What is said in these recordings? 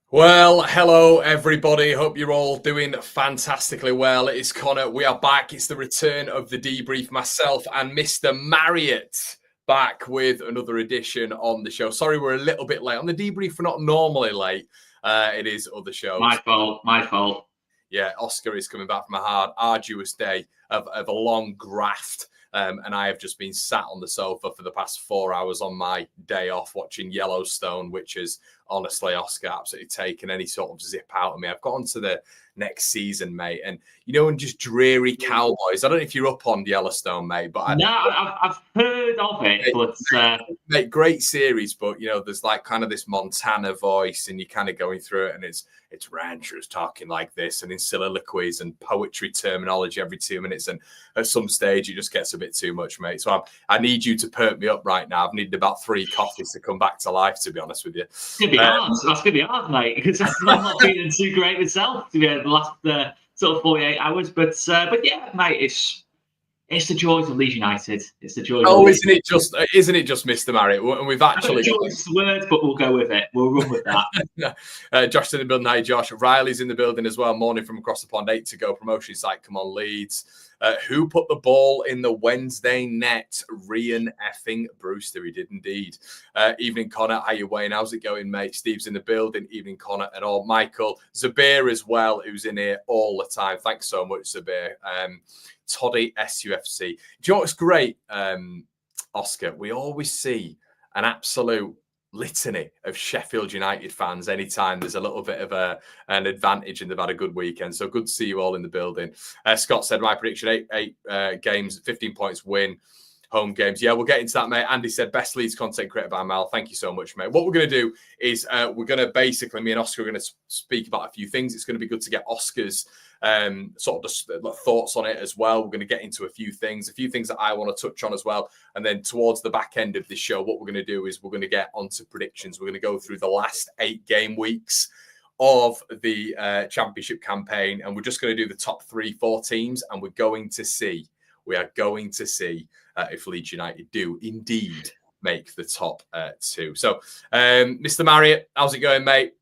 Well, hello everybody. Hope you're all doing fantastically well. It's Connor. We are back. It's the return of the debrief. Myself and Mr. Marriott back with another edition on the show. Sorry, we're a little bit late on the debrief. We're not normally late. It is other shows. My fault. Yeah, Oscar is coming back from a hard, arduous day of a long graft. And I have just been sat on the sofa for the past 4 hours on my day off watching Yellowstone, which has honestly, Oscar, absolutely taken any sort of zip out of me. I've got on to the next season, mate. And, and just dreary cowboys. I don't know if you're up on Yellowstone, mate. But I've heard of it. Mate, great series. But, there's like kind of this Montana voice and you're kind of going through it. And it's ranchers talking like this and in soliloquies and poetry terminology every 2 minutes. And at some stage, it just gets a bit too much, mate. So I need you to perk me up right now. I've needed about 3 coffees to come back to life, to be honest with you. It's going to be hard. That's going to be hard, mate, because I'm not feeling too great myself to be the last sort of 48 hours. But yeah, mate, it's the joys of Leeds United. It's the joys. Oh, isn't it just Mr. Marriott? And we've actually joys the word, but we'll go with it. We'll run with that. Josh's in the building. Hi, Josh. Riley's in the building as well. Morning from across the pond. 8 to go. Promotion site. Come on, Leeds. Who put the ball in the Wednesday net? Rian effing Brewster. He did indeed. Evening, Connor. How you, Wayne? How's it going, mate? Steve's in the building. Evening, Connor and all. Michael. Zabir as well, who's in here all the time. Thanks so much, Zabir. Toddy SUFC. Do you know what's great, Oscar? We always see an absolute litany of Sheffield United fans anytime there's a little bit of an advantage and they've had a good weekend. So good to see you all in the building. Scott said, my prediction, eight games, 15 points win. Home games. Yeah, we'll get into that, mate. Andy said, best Leeds content created by Mal. Thank you so much, mate. What we're going to do is we're going to basically, me and Oscar are going to speak about a few things. It's going to be good to get Oscar's sort of just thoughts on it as well. We're going to get into a few things that I want to touch on as well. And then towards the back end of this show, what we're going to do is we're going to get onto predictions. We're going to go through the last 8 game weeks of the championship campaign. And we're just going to do the top 3-4 teams. And we are going to see if Leeds United do indeed make the top 2. So, Mr. Marriott, how's it going, mate?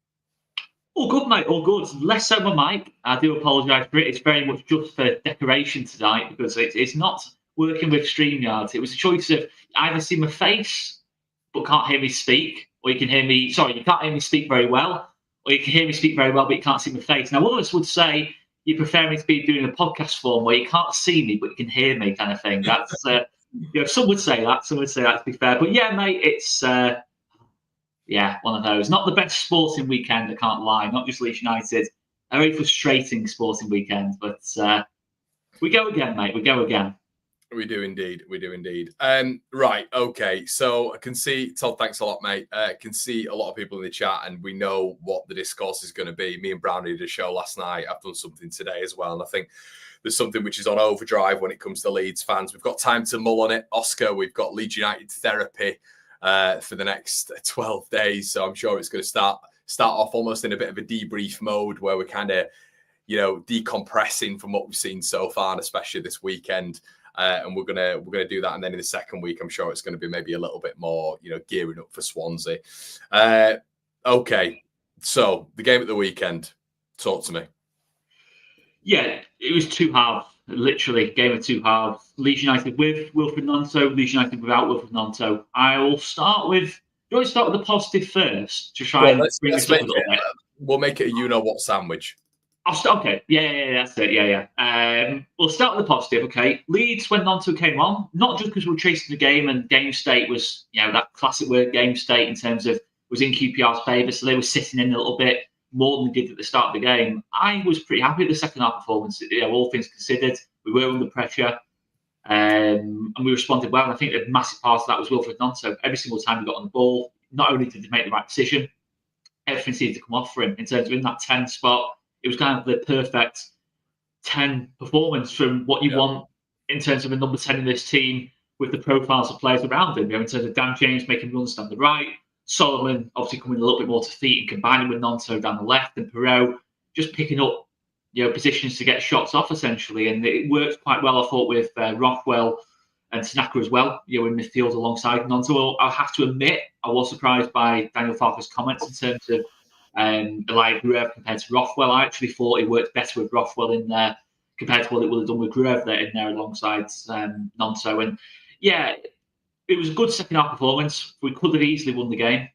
All good, mate. All good. Less so my mic. I do apologise for it. It's very much just for decoration tonight because it's not working with StreamYard. It was a choice of either see my face but can't hear me speak, or you can hear me. Sorry, you can't hear me speak very well, or you can hear me speak very well but you can't see my face. Now, others would say you prefer me to be doing a podcast form where you can't see me but you can hear me, kind of thing. That's some would say that. Some would say that, to be fair. But yeah, mate, it's. Yeah, one of those. Not the best sporting weekend, I can't lie. Not just Leeds United. A very frustrating sporting weekend. But we go again, mate. We go again. We do indeed. Right, okay. So I can see, Todd, thanks a lot, mate. I can see a lot of people in the chat and we know what the discourse is going to be. Me and Brownie did a show last night. I've done something today as well. And I think there's something which is on overdrive when it comes to Leeds fans. We've got time to mull on it. Oscar, we've got Leeds United therapy for the next 12 days. So I'm sure it's going to start off almost in a bit of a debrief mode where we're kind of, decompressing from what we've seen so far, and especially this weekend. And we're gonna do that. And then in the second week, I'm sure it's going to be maybe a little bit more, gearing up for Swansea. Okay. So the game at the weekend, talk to me. Yeah, it was 2 halves. Literally, game of 2 halves. Leeds United with Wilfred Gnonto, Leeds United without Wilfred Gnonto. I will start with. Do you want to start with the positive first to try and bring us up a little bit? We'll make it a you-know-what sandwich. Okay. Yeah, that's it. Yeah. We'll start with the positive. Okay, Leeds when Gnonto came on, not just because we were chasing the game and game state was, that classic word game state in terms of was in QPR's favour, so they were sitting in a little bit more than they did at the start of the game. I was pretty happy with the second half performance. All things considered, we were under pressure and we responded well. And I think a massive part of that was Wilfred Gnonto. Every single time he got on the ball, not only did he make the right decision, everything seemed to come off for him in terms of in that 10 spot. It was kind of the perfect 10 performance from what you want in terms of a number 10 in this team with the profiles of players around him. In terms of Dan James making runs down the right, Solomon obviously coming a little bit more to feet and combining with Gnonto down the left, and Perot just picking up positions to get shots off essentially, and it worked quite well, I thought, with Rothwell and Tanaka as well, in midfield alongside Gnonto. I'll have to admit I was surprised by Daniel Farke's comments in terms of like Gruev compared to Rothwell. I actually thought it worked better with Rothwell in there compared to what it would have done with Gruev in there alongside Nonto. And yeah, it was a good second half performance. We could have easily won the game.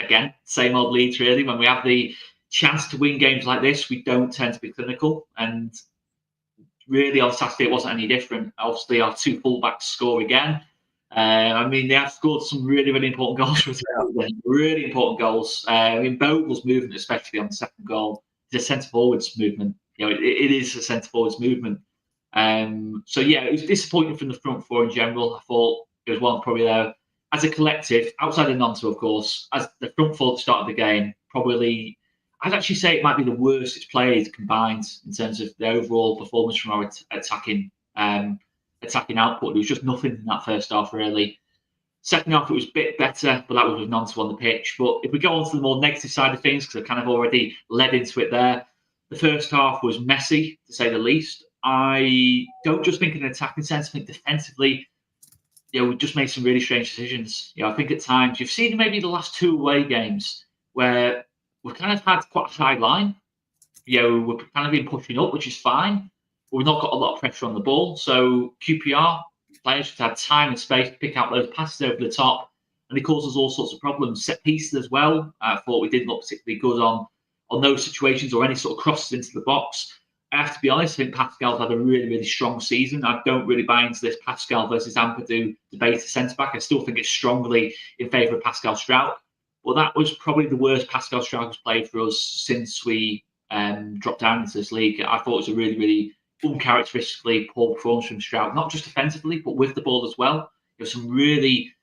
Again, same old Leeds, really. When we have the chance to win games like this, we don't tend to be clinical. And really, on Saturday, it wasn't any different. Obviously, our two fullbacks score again. I mean, they have scored some really, really important goals for us. Really important goals. Bogle's movement, especially on the second goal, is a centre forwards movement. It is a centre forwards movement. So yeah, it was disappointing from the front four in general. I thought it was one probably there as a collective, outside of Nonto, of course, as the front four at the start of the game. Probably, I'd actually say it might be the worst it's played combined in terms of the overall performance from our attacking output. There was just nothing in that first half, really. Second half, it was a bit better, but that was with Nonto on the pitch. But if we go on to the more negative side of things, because I kind of already led into it there, the first half was messy, to say the least. I don't just think in an attacking sense, I think defensively, we just made some really strange decisions. I think at times, you've seen maybe the last two away games where we've kind of had quite a high line. We've kind of been pushing up, which is fine. But we've not got a lot of pressure on the ball. So QPR players have had time and space to pick out those passes over the top, and it causes all sorts of problems. Set pieces as well. I thought we didn't look particularly good on those situations or any sort of crosses into the box. I have to be honest, I think Pascal's had a really, really strong season. I don't really buy into this Pascal versus Ampadu debate at centre-back. I still think it's strongly in favour of Pascal Struijk. But that was probably the worst Pascal Struijk has played for us since we dropped down into this league. I thought it was a really, really uncharacteristically poor performance from Struijk, not just defensively, but with the ball as well. There was some really,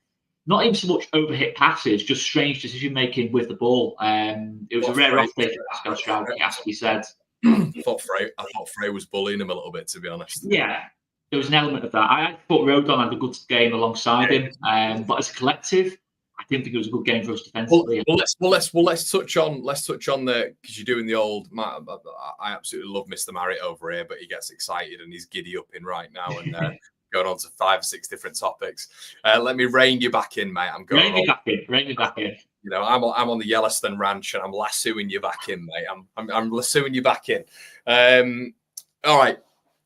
not even so much overhit passes, just strange decision-making with the ball. It was a rare off day for Pascal Struijk, it has to be said. I thought Frey was bullying him a little bit, to be honest. Yeah, there was an element of that. I thought Rodon had a good game alongside him, but as a collective, I didn't think it was a good game for us defensively. Let's touch on the, because you're doing the old. I absolutely love Mr. Marriott over here, but he gets excited and he's giddy up in right now and going on to 5 or 6 different topics. Let me rein you back in, mate. Rein me back in. I'm on the Yellowstone Ranch and I'm lassoing you back in, mate. I'm lassoing you back in. All right.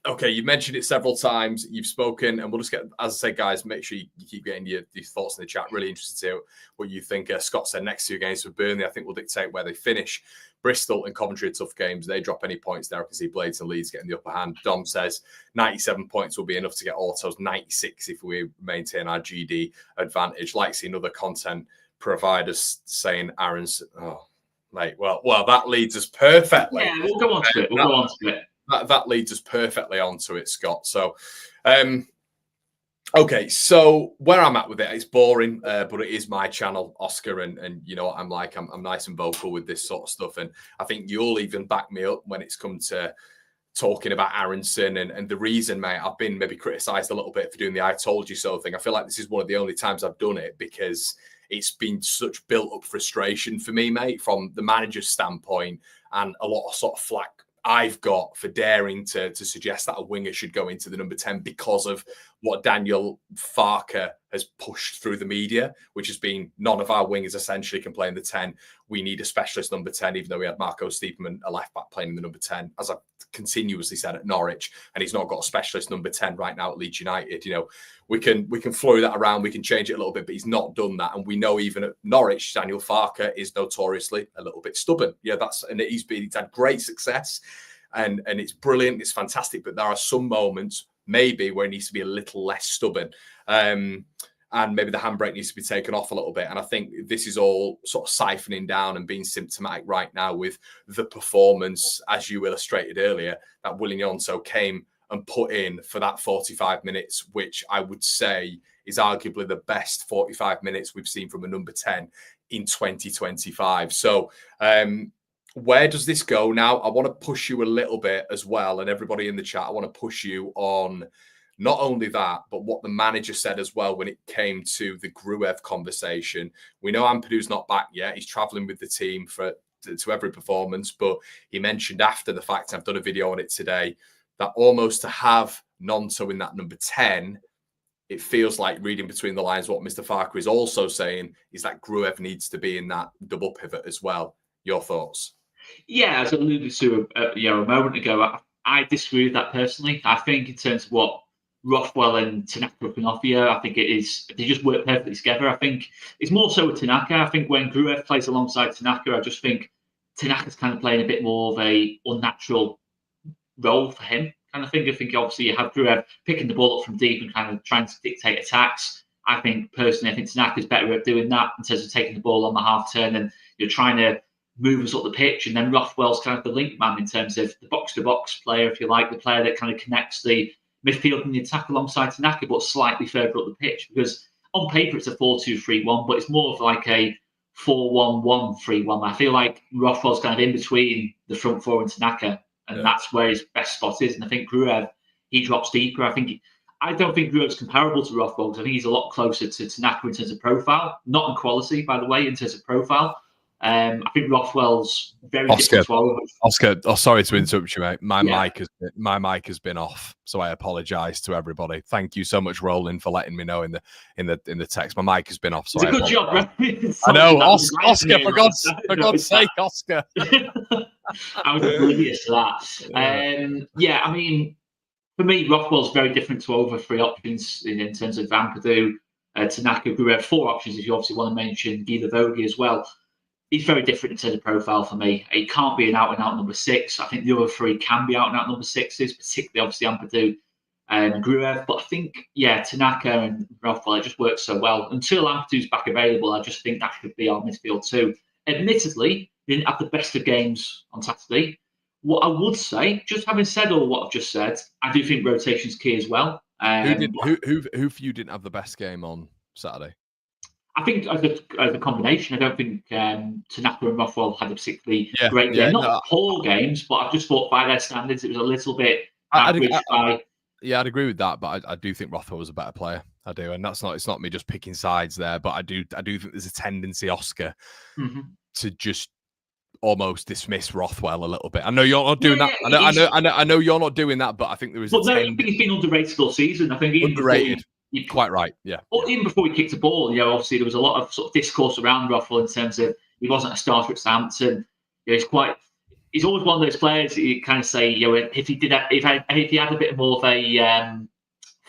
Okay, you've mentioned it several times. You've spoken, and we'll just get, as I said, guys, make sure you keep getting your thoughts in the chat. Really interested to hear what you think. Scott said next 2 games for Burnley, I think, will dictate where they finish. Bristol and Coventry are tough games. They drop any points there. I can see Blades and Leeds getting the upper hand. Dom says 97 points will be enough to get autos. 96 if we maintain our GD advantage. Like seeing other content providers saying Aaronson. Oh, mate. Well, that leads us perfectly. Yeah, we'll go on to it. That leads us perfectly onto it, Scott. So, okay. So where I'm at with it, it's boring, but it is my channel, Oscar, and you know what I'm like. I'm nice and vocal with this sort of stuff, and I think you'll even back me up when it's come to talking about Aaronson and the reason, mate. I've been maybe criticised a little bit for doing the "I told you so" thing. I feel like this is one of the only times I've done it because it's been such built-up frustration for me, mate, from the manager's standpoint, and a lot of sort of flack I've got for daring to suggest that a winger should go into the number 10 because of what Daniel Farke has pushed through the media, which has been none of our wingers essentially can play in the 10. We need a specialist number 10, even though we had Marco Stiepermann, a left back, playing in the number 10, as I've continuously said at Norwich, and he's not got a specialist number 10 right now at Leeds United. You know, we can flurry that around, we can change it a little bit, but he's not done that. And we know even at Norwich, Daniel Farke is notoriously a little bit stubborn. Yeah, he's had great success, and it's brilliant, it's fantastic, but there are some moments maybe where he needs to be a little less stubborn. And maybe the handbrake needs to be taken off a little bit. And I think this is all sort of siphoning down and being symptomatic right now with the performance, as you illustrated earlier, that Willian Yonto came and put in for that 45 minutes, which I would say is arguably the best 45 minutes we've seen from a number 10 in 2025. So where does this go now? I want to push you a little bit as well. And everybody in the chat, I want to push you on not only that, but what the manager said as well when it came to the Gruev conversation. We know Ampadu's not back yet. He's traveling with the team to every performance, but he mentioned after the fact, I've done a video on it today, that almost to have Nonto in that number 10 it feels like, reading between the lines, what Mr. Farker is also saying is that Gruev needs to be in that double pivot as well. Your thoughts? Yeah, as I alluded to a moment ago, I disagree with that personally. I think in terms of what Rothwell and Tanaka can offer you, I think they just work perfectly together. I think it's more so with Tanaka. I think when Gruev plays alongside Tanaka, I just think Tanaka's kind of playing a bit more of a unnatural role for him kind of thing. I think obviously you have Gruev picking the ball up from deep and kind of trying to dictate attacks. I think Tanaka's better at doing that in terms of taking the ball on the half turn and you're trying to move us up the pitch. And then Rothwell's kind of the link man in terms of the box-to-box player, if you like, the player that kind of connects the midfield and the attack alongside Tanaka, but slightly further up the pitch. Because on paper it's a 4-2-3-1, but it's more of like a 4-1-1-3-1. I feel like Rothwell's kind of in between the front four and Tanaka, and that's where his best spot is. And I think Gruev, he drops deeper. I don't think Gruev's comparable to Rothwell, because I think he's a lot closer to Tanaka in terms of profile, not in quality, by the way, in terms of profile. I think Rothwell's very different to all of us. Oscar, sorry to interrupt you, mate. My mic has been off, so I apologise to everybody. Thank you so much, Roland, for letting me know in the text. My mic has been off. So it's a good job, right? I know, Oscar, for God's sake, Oscar. I was oblivious to that. I mean, for me, Rothwell's very different to over three options in terms of Ampadu, Tanaka, Gruev. Four options if you obviously want to mention Guy Lavogi as well. He's very different in terms of profile for me. He can't be an out-and-out number six. I think the other three can be out-and-out number sixes, particularly obviously Ampadu and Gruev. But I think, Tanaka and Rothwell, it just works so well. Until Ampadu's back available, I just think that should be our midfield too. Admittedly, he didn't have the best of games on Saturday. What I would say, just having said all what I've just said, I do think rotation's key as well. Who for you didn't have the best game on Saturday? I think as a combination, I don't think Tanaka and Rothwell had a particularly great game. Not poor games, but I just thought by their standards, it was a little bit average. I'd agree with that, but I do think Rothwell was a better player. I do, and it's not me just picking sides there, but I do think there's a tendency, Oscar, to just almost dismiss Rothwell a little bit. I know you're not doing that. I know you're not doing that, but I think there is. I think he's been underrated all season. I think underrated. You're quite right, yeah. Or even before he kicked the ball, obviously there was a lot of sort of discourse around Rothwell in terms of he wasn't a starter at Southampton. He's always one of those players that you kind of say, if he had a bit more of a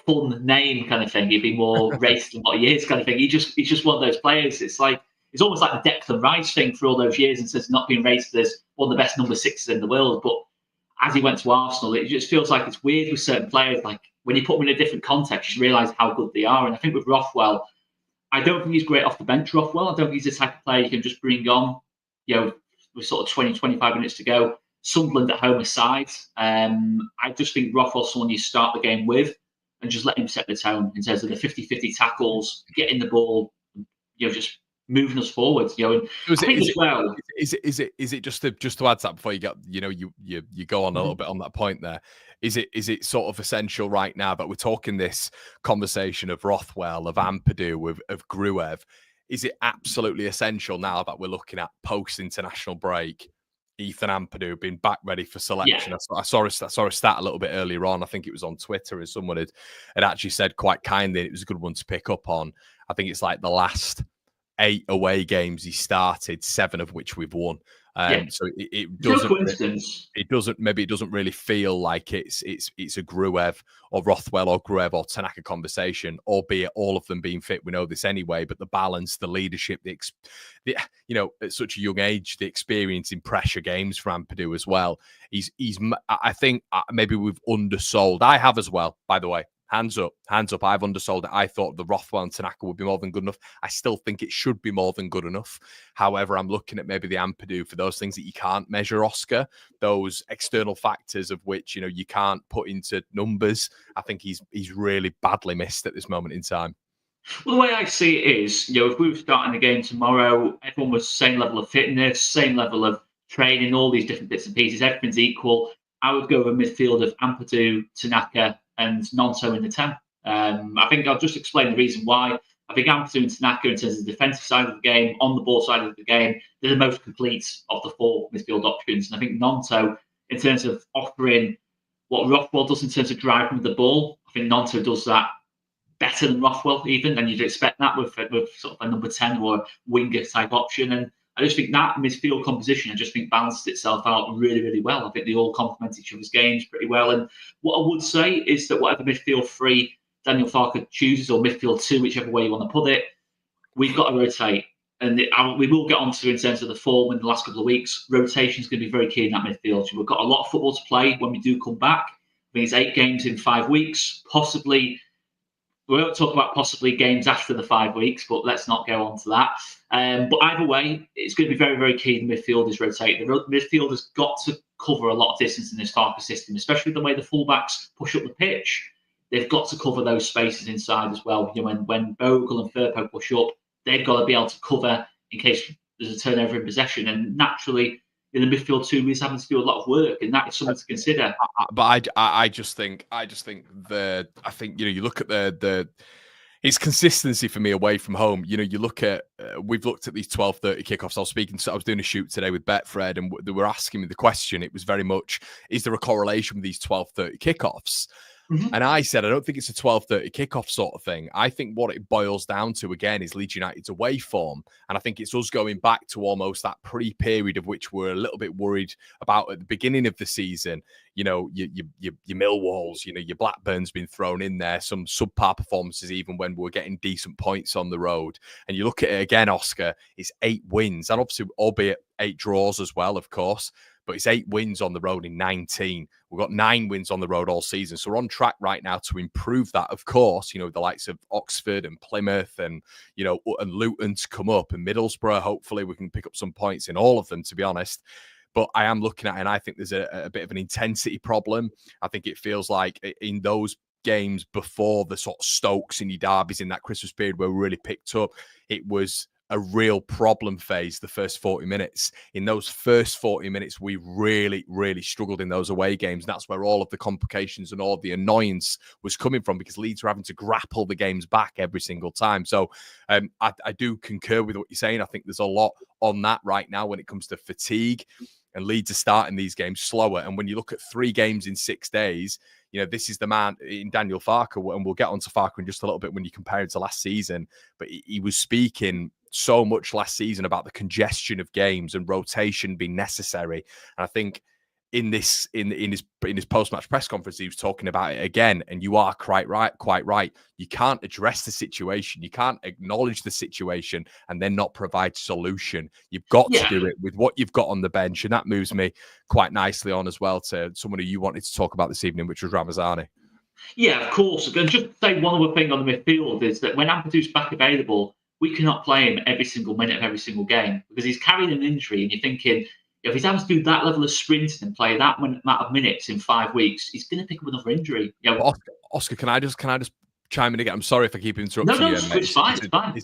fun name kind of thing, he'd be more raced than what he is kind of thing. He's just one of those players. It's almost like the Declan Rice thing for all those years, and says not being rated as one of the best number sixes in the world. But as he went to Arsenal, it just feels like it's weird with certain players. Like when you put them in a different context, you realise how good they are. And I think with Rothwell, I don't think he's great off the bench, Rothwell. I don't think he's the type of player you can just bring on, with sort of 20, 25 minutes to go. Sunderland at home aside, I just think Rothwell's someone you start the game with and just let him set the tone in terms of the 50-50 tackles, getting the ball, just moving us forward. Is it just to add to that before you get you go on a little bit on that point there? Is it sort of essential right now that we're talking this conversation of Rothwell, of Ampadu, of Gruev? Is it absolutely essential now that we're looking at post-international break, Ethan Ampadu being back ready for selection? Yeah. I saw a stat a little bit earlier on. I think it was on Twitter, and someone had actually said quite kindly, and it was a good one to pick up on. I think it's like the last 8 away games he started, 7 of which we've won. So it doesn't. No coincidence. It doesn't really feel like it's a Gruev or Rothwell or Gruev or Tanaka conversation, albeit all of them being fit. We know this anyway, but the balance, the leadership, at such a young age, the experience in pressure games for Ampadu as well. I think maybe we've undersold. I have as well, by the way. Hands up. I've undersold it. I thought the Rothwell and Tanaka would be more than good enough. I still think it should be more than good enough. However, I'm looking at maybe the Ampadu for those things that you can't measure, Oscar, those external factors of which, you can't put into numbers. I think he's really badly missed at this moment in time. Well, the way I see it is, if we were starting the game tomorrow, everyone was same level of fitness, same level of training, all these different bits and pieces, everything's equal. I would go with a midfield of Ampadu, Tanaka, and Nonto in the 10. I think I'll just explain the reason why. I think Ampadu and Tanaka, in terms of the defensive side of the game, on the ball side of the game, they're the most complete of the 4 midfield options. And I think Nonto, in terms of offering what Rothwell does in terms of driving with the ball, I think Nonto does that better than Rothwell even, and you'd expect that with sort of a number 10 or a winger type option. And I just think that midfield composition, I just think balanced itself out really, really well. I think they all complement each other's games pretty well. And what I would say is that whatever midfield 3 Daniel Farke chooses, or midfield 2, whichever way you want to put it, we've got to rotate. And we will get onto in terms of the form in the last couple of weeks. Rotation is going to be very key in that midfield. So we've got a lot of football to play when we do come back. I mean, it's 8 games in 5 weeks. Possibly, we won't talk about possibly games after the 5 weeks, but let's not go on to that. But either way, it's going to be very, very key the midfield is rotating. The midfield has got to cover a lot of distance in this Farke system, especially the way the fullbacks push up the pitch. They've got to cover those spaces inside as well. You know, when Bogle and Firpo push up, they've got to be able to cover in case there's a turnover in possession. And naturally, in the midfield too, we're having to do a lot of work, and that is something to consider. But I just think you look at it's consistency for me away from home. You know, you look at we've looked at these 12:30 kickoffs. I was doing a shoot today with Betfred, and they were asking me the question. It was very much, is there a correlation with these 12:30 kickoffs? Mm-hmm. And I said, I don't think it's a 12:30 kickoff sort of thing. I think what it boils down to, again, is Leeds United's away form. And I think it's us going back to almost that pre-period of which we're a little bit worried about at the beginning of the season. You know, your Millwalls, you know, your Blackburn's been thrown in there, some subpar performances even when we're getting decent points on the road. And you look at it again, Oscar, it's 8 wins. And obviously, albeit 8 draws as well, of course. But it's 8 wins on the road in 19. We've got 9 wins on the road all season. So we're on track right now to improve that. Of course, you know, the likes of Oxford and Plymouth and, you know, and Luton to come up, and Middlesbrough. Hopefully we can pick up some points in all of them, to be honest. But I am looking at it, and I think there's a bit of an intensity problem. I think it feels like in those games before the sort of Stokes and your derbies in that Christmas period where we really picked up, it was a real problem phase the first 40 minutes. In those first 40 minutes, we really, really struggled in those away games. And that's where all of the complications and all the annoyance was coming from, because Leeds were having to grapple the games back every single time. So I do concur with what you're saying. I think there's a lot on that right now when it comes to fatigue, and Leeds are starting these games slower. And when you look at 3 games in 6 days, you know, this is the man in Daniel Farke, and we'll get onto Farke in just a little bit when you compare it to last season. But he was speaking so much last season about the congestion of games and rotation being necessary. And I think in his post-match press conference, he was talking about it again. And you are quite right. You can't address the situation. You can't acknowledge the situation and then not provide solution. You've got to do it with what you've got on the bench. And that moves me quite nicely on as well to someone who you wanted to talk about this evening, which was Ramazani. Yeah, of course. And just to say one other thing on the midfield is that when Ampadu's back available, we cannot play him every single minute of every single game, because he's carrying an injury, and you're thinking, if he's having to do that level of sprinting and play that amount of minutes in 5 weeks, he's going to pick up another injury. Yeah. Oscar, can I just chime in again? I'm sorry if I keep interrupting you. No, it's fine.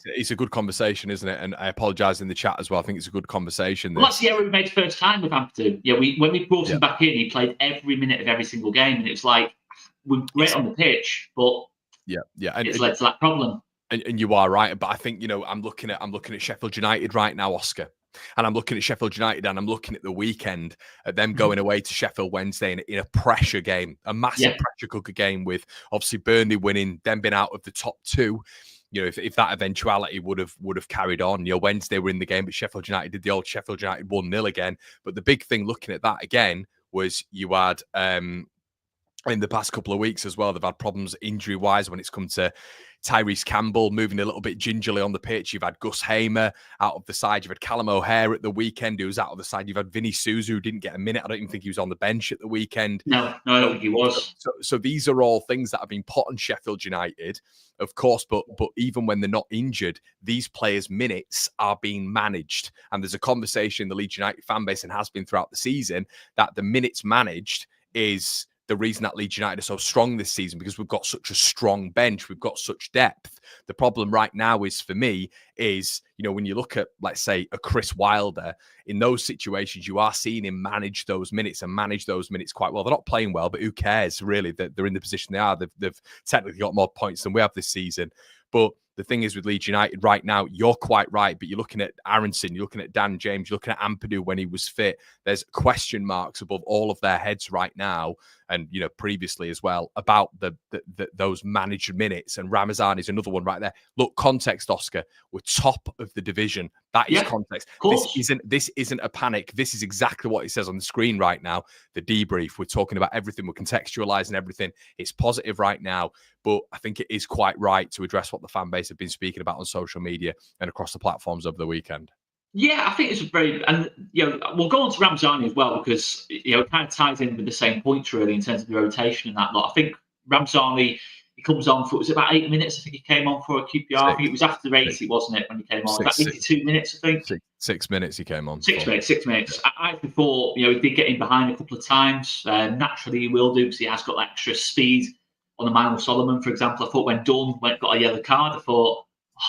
It's a good conversation, isn't it? And I apologise in the chat as well. I think it's a good conversation. Well, that's the error we made first time with Ampadu. Yeah, when we brought him back in, he played every minute of every single game, and it's like we're great on the pitch, but it's led to that problem. And you are right, but I think, you know, I'm looking at Sheffield United right now, Oscar, and I'm looking at Sheffield United, and I'm looking at the weekend at them going away to Sheffield Wednesday in a pressure game, a massive pressure cooker game, with obviously Burnley winning, then been out of the top 2. You know, if that eventuality would have carried on, you know, Wednesday were in the game, but Sheffield United did the old Sheffield United 1-0 again. But the big thing looking at that again was you had in the past couple of weeks as well, they've had problems injury-wise when it's come to Tyrese Campbell moving a little bit gingerly on the pitch. You've had Gus Hamer out of the side. You've had Callum O'Hare at the weekend, who was out of the side. You've had Vinny Souza, who didn't get a minute. I don't even think he was on the bench at the weekend. No, I don't think he was. So these are all things that have been put on Sheffield United, of course, but even when they're not injured, these players' minutes are being managed. And there's a conversation in the Leeds United fan base, and has been throughout the season, that the minutes managed is the reason that Leeds United are so strong this season, because we've got such a strong bench, we've got such depth. The problem right now is, for me, is, you know, when you look at, let's say, a Chris Wilder, in those situations, you are seeing him manage those minutes quite well. They're not playing well, but who cares, really? They're in the position they are. They've technically got more points than we have this season. But the thing is with Leeds United right now, you're quite right, but you're looking at Aaronson, you're looking at Dan James, you're looking at Ampadu when he was fit. There's question marks above all of their heads right now, and previously as well, about those managed minutes. And Ramazan is another one right there. Look, context, Oscar. We're top of the division. That is context. This isn't a panic. This is exactly what it says on the screen right now. The debrief. We're talking about everything. We're contextualizing everything. It's positive right now, but I think it is quite right to address what the fan base have been speaking about on social media and across the platforms over the weekend. Yeah, I think it's and we'll go on to Ramzani as well, because it kind of ties in with the same points really in terms of the rotation and that lot. I think Ramzani, he comes on for, was it about 8 minutes? I think he came on for a QPR. I think it was after 80, wasn't it, when he came on? About 82 minutes, I think. 6 minutes he came on. 6 minutes. Yeah. I actually thought, he did get in behind a couple of times. Naturally, he will do, because he has got extra speed on the Manuel Solomon, for example. I thought when Dunn got a yellow card, I thought,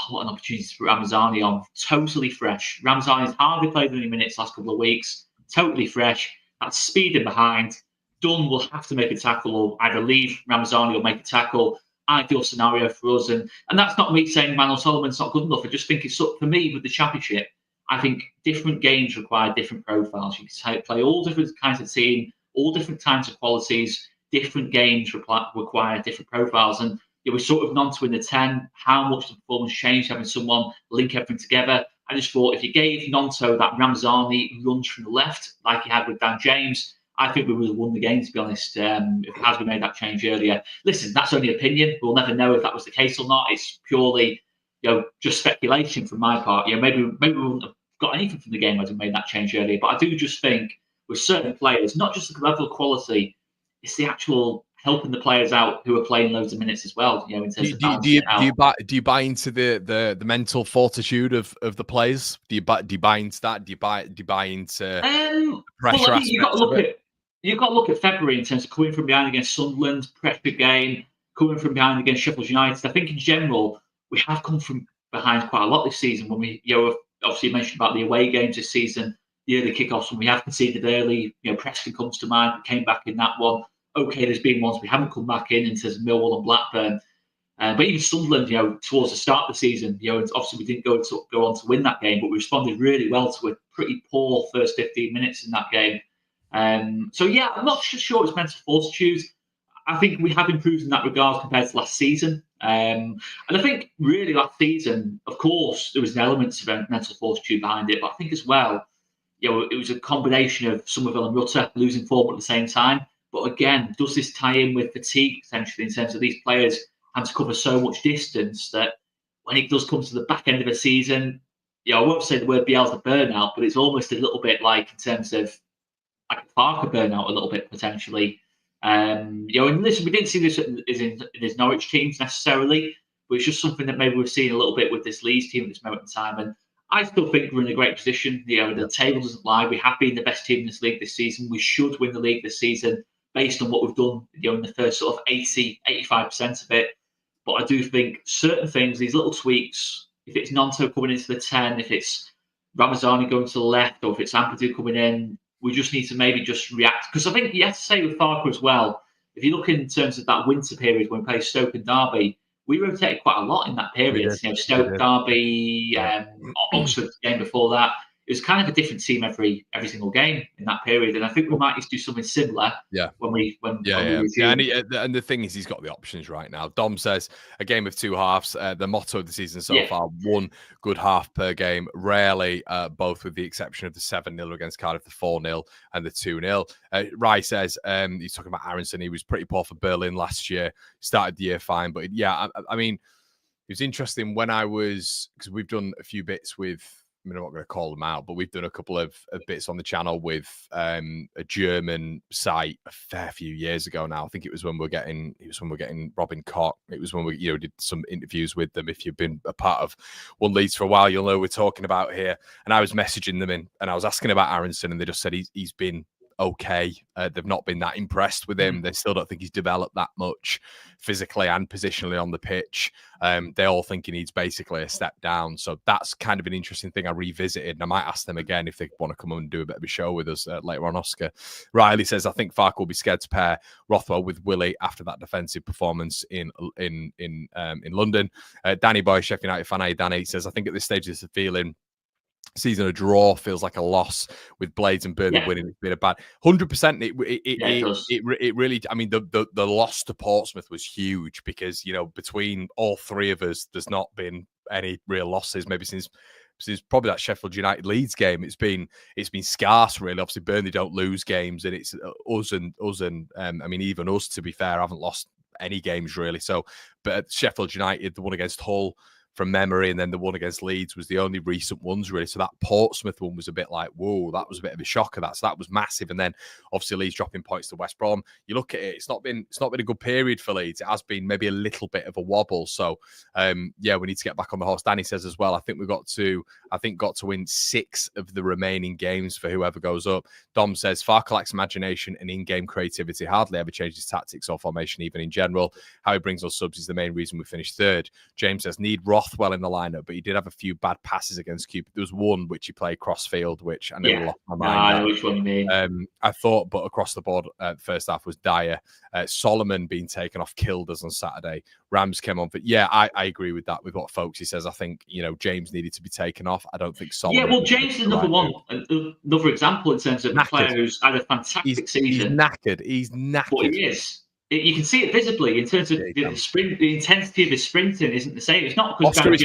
what an opportunity for Ramazani on. Totally fresh. Ramazani's hardly played any minutes last couple of weeks. Totally fresh. That speed in behind. Dunn will have to make a tackle, or either leave Ramazani or make a tackle. Ideal scenario for us. And that's not me saying Manuel Solomon's not good enough. I just think it's up for me with the Championship. I think different games require different profiles. You can play all different kinds of team, all different types of qualities. Different games require different profiles. And we sort of Nonto in the 10, how much the performance changed having someone link everything together. I just thought if you gave Nonto that Ramazani runs from the left, like he had with Dan James, I think we would have won the game, to be honest, if Hasby made that change earlier. Listen, that's only opinion. We'll never know if that was the case or not. It's purely, just speculation from my part. Maybe we wouldn't have got anything from the game as we made that change earlier. But I do just think with certain players, not just the level of quality, it's the actual helping the players out who are playing loads of minutes as well. In terms of do you buy into the mental fortitude of the players? Do you buy into that? Do you buy into pressure? I think you've got to look at February in terms of coming from behind against Sunderland, pressure game, coming from behind against Sheffield United. I think in general we have come from behind quite a lot this season. When we obviously mentioned about the away games this season, the early kickoffs when we have conceded early. Preston comes to mind. We came back in that one. Okay, there's been ones we haven't come back in terms of Millwall and Blackburn. But even Sunderland, towards the start of the season, obviously we didn't go on to win that game, but we responded really well to a pretty poor first 15 minutes in that game. I'm not just sure it's mental fortitude. I think we have improved in that regard compared to last season. And I think really last season, of course, there was an element of mental fortitude behind it, but I think as well, it was a combination of Somerville and Rutter losing form at the same time. But again, does this tie in with fatigue potentially in terms of these players having to cover so much distance that when it does come to the back end of a season, I won't say the word Bielsa burnout, but it's almost a little bit like in terms of like a Farker burnout a little bit potentially. And listen, we didn't see this in his Norwich teams necessarily, but it's just something that maybe we've seen a little bit with this Leeds team at this moment in time. And I still think we're in a great position. The table doesn't lie. We have been the best team in this league this season. We should win the league this season, based on what we've done, in the first sort of 85% of it. But I do think certain things, these little tweaks, if it's Nonto coming into the 10, if it's Ramazani going to the left, or if it's Ampadu coming in, we just need to maybe just react. Because I think you have to say with Farker as well, if you look in terms of that winter period when we played Stoke and Derby, we rotated quite a lot in that period. Stoke, Derby, Oxford the game before that. It was kind of a different team every single game in that period, and I think we might need to do something similar. When we and the thing is, he's got the options right now. Dom says a game of two halves. The motto of the season so far: one good half per game. Rarely, both with the exception of the 7-0 against Cardiff, the 4-0 and the 2-0. Rai says he's talking about Aaronson. He was pretty poor for Berlin last year. Started the year fine, but I mean, it was interesting when because we've done a few bits with. I'm not going to call them out, but we've done a couple of bits on the channel with a German site a fair few years ago now. I think it was when we're getting Robin Koch. It was when we did some interviews with them. If you've been a part of One Leeds for a while, you'll know we're talking about here. And I was messaging them and I was asking about Aaronson, and they just said he's been okay. They've not been that impressed with him. They still don't think he's developed that much physically and positionally on the pitch. They all think he needs basically a step down. So that's kind of an interesting thing I revisited. And I might ask them again if they want to come and do a bit of a show with us later on, Oscar. Riley says, I think Farke will be scared to pair Rothwell with Willie after that defensive performance in London. Danny Boy, Sheffield United fan, hey, Danny, says, I think at this stage there's a feeling season a draw feels like a loss with Blades and Burnley winning. It's been a bad 100%. It really. I mean, the loss to Portsmouth was huge because, you know, between all three of us, there's not been any real losses. Maybe since probably that Sheffield United Leeds game, it's been scarce really. Obviously, Burnley don't lose games, and it's us and I mean, even us, to be fair, haven't lost any games really. So, but Sheffield United, the one against Hull from memory, and then the one against Leeds was the only recent ones really. So that Portsmouth one was a bit like, whoa, that was a bit of a shocker. So that was massive. And then obviously Leeds dropping points to West Brom. You look at it, it's not been a good period for Leeds. It has been maybe a little bit of a wobble. So yeah, we need to get back on the horse. Danny says as well, I think got to win 6 of the remaining games for whoever goes up. Dom says Farke lacks imagination and in-game creativity, hardly ever changes tactics or formation even in general. How he brings us subs is the main reason we finished 3rd. James says need Rothwell in the lineup, but he did have a few bad passes against Cupid. There was one which he played cross-field, which I never lost my mind. I know which one you mean. I thought, but across the board, first half was dire. Solomon being taken off killed us on Saturday. Rams came on, but yeah, I agree with that, with what folks he says. I think, you know, James needed to be taken off. I don't think Solomon. Yeah, well, James is another one, another example in terms of a player who's had a fantastic season. He's knackered. But he is. You can see it visibly in terms of the sprint. The intensity of his sprinting isn't the same. It's not because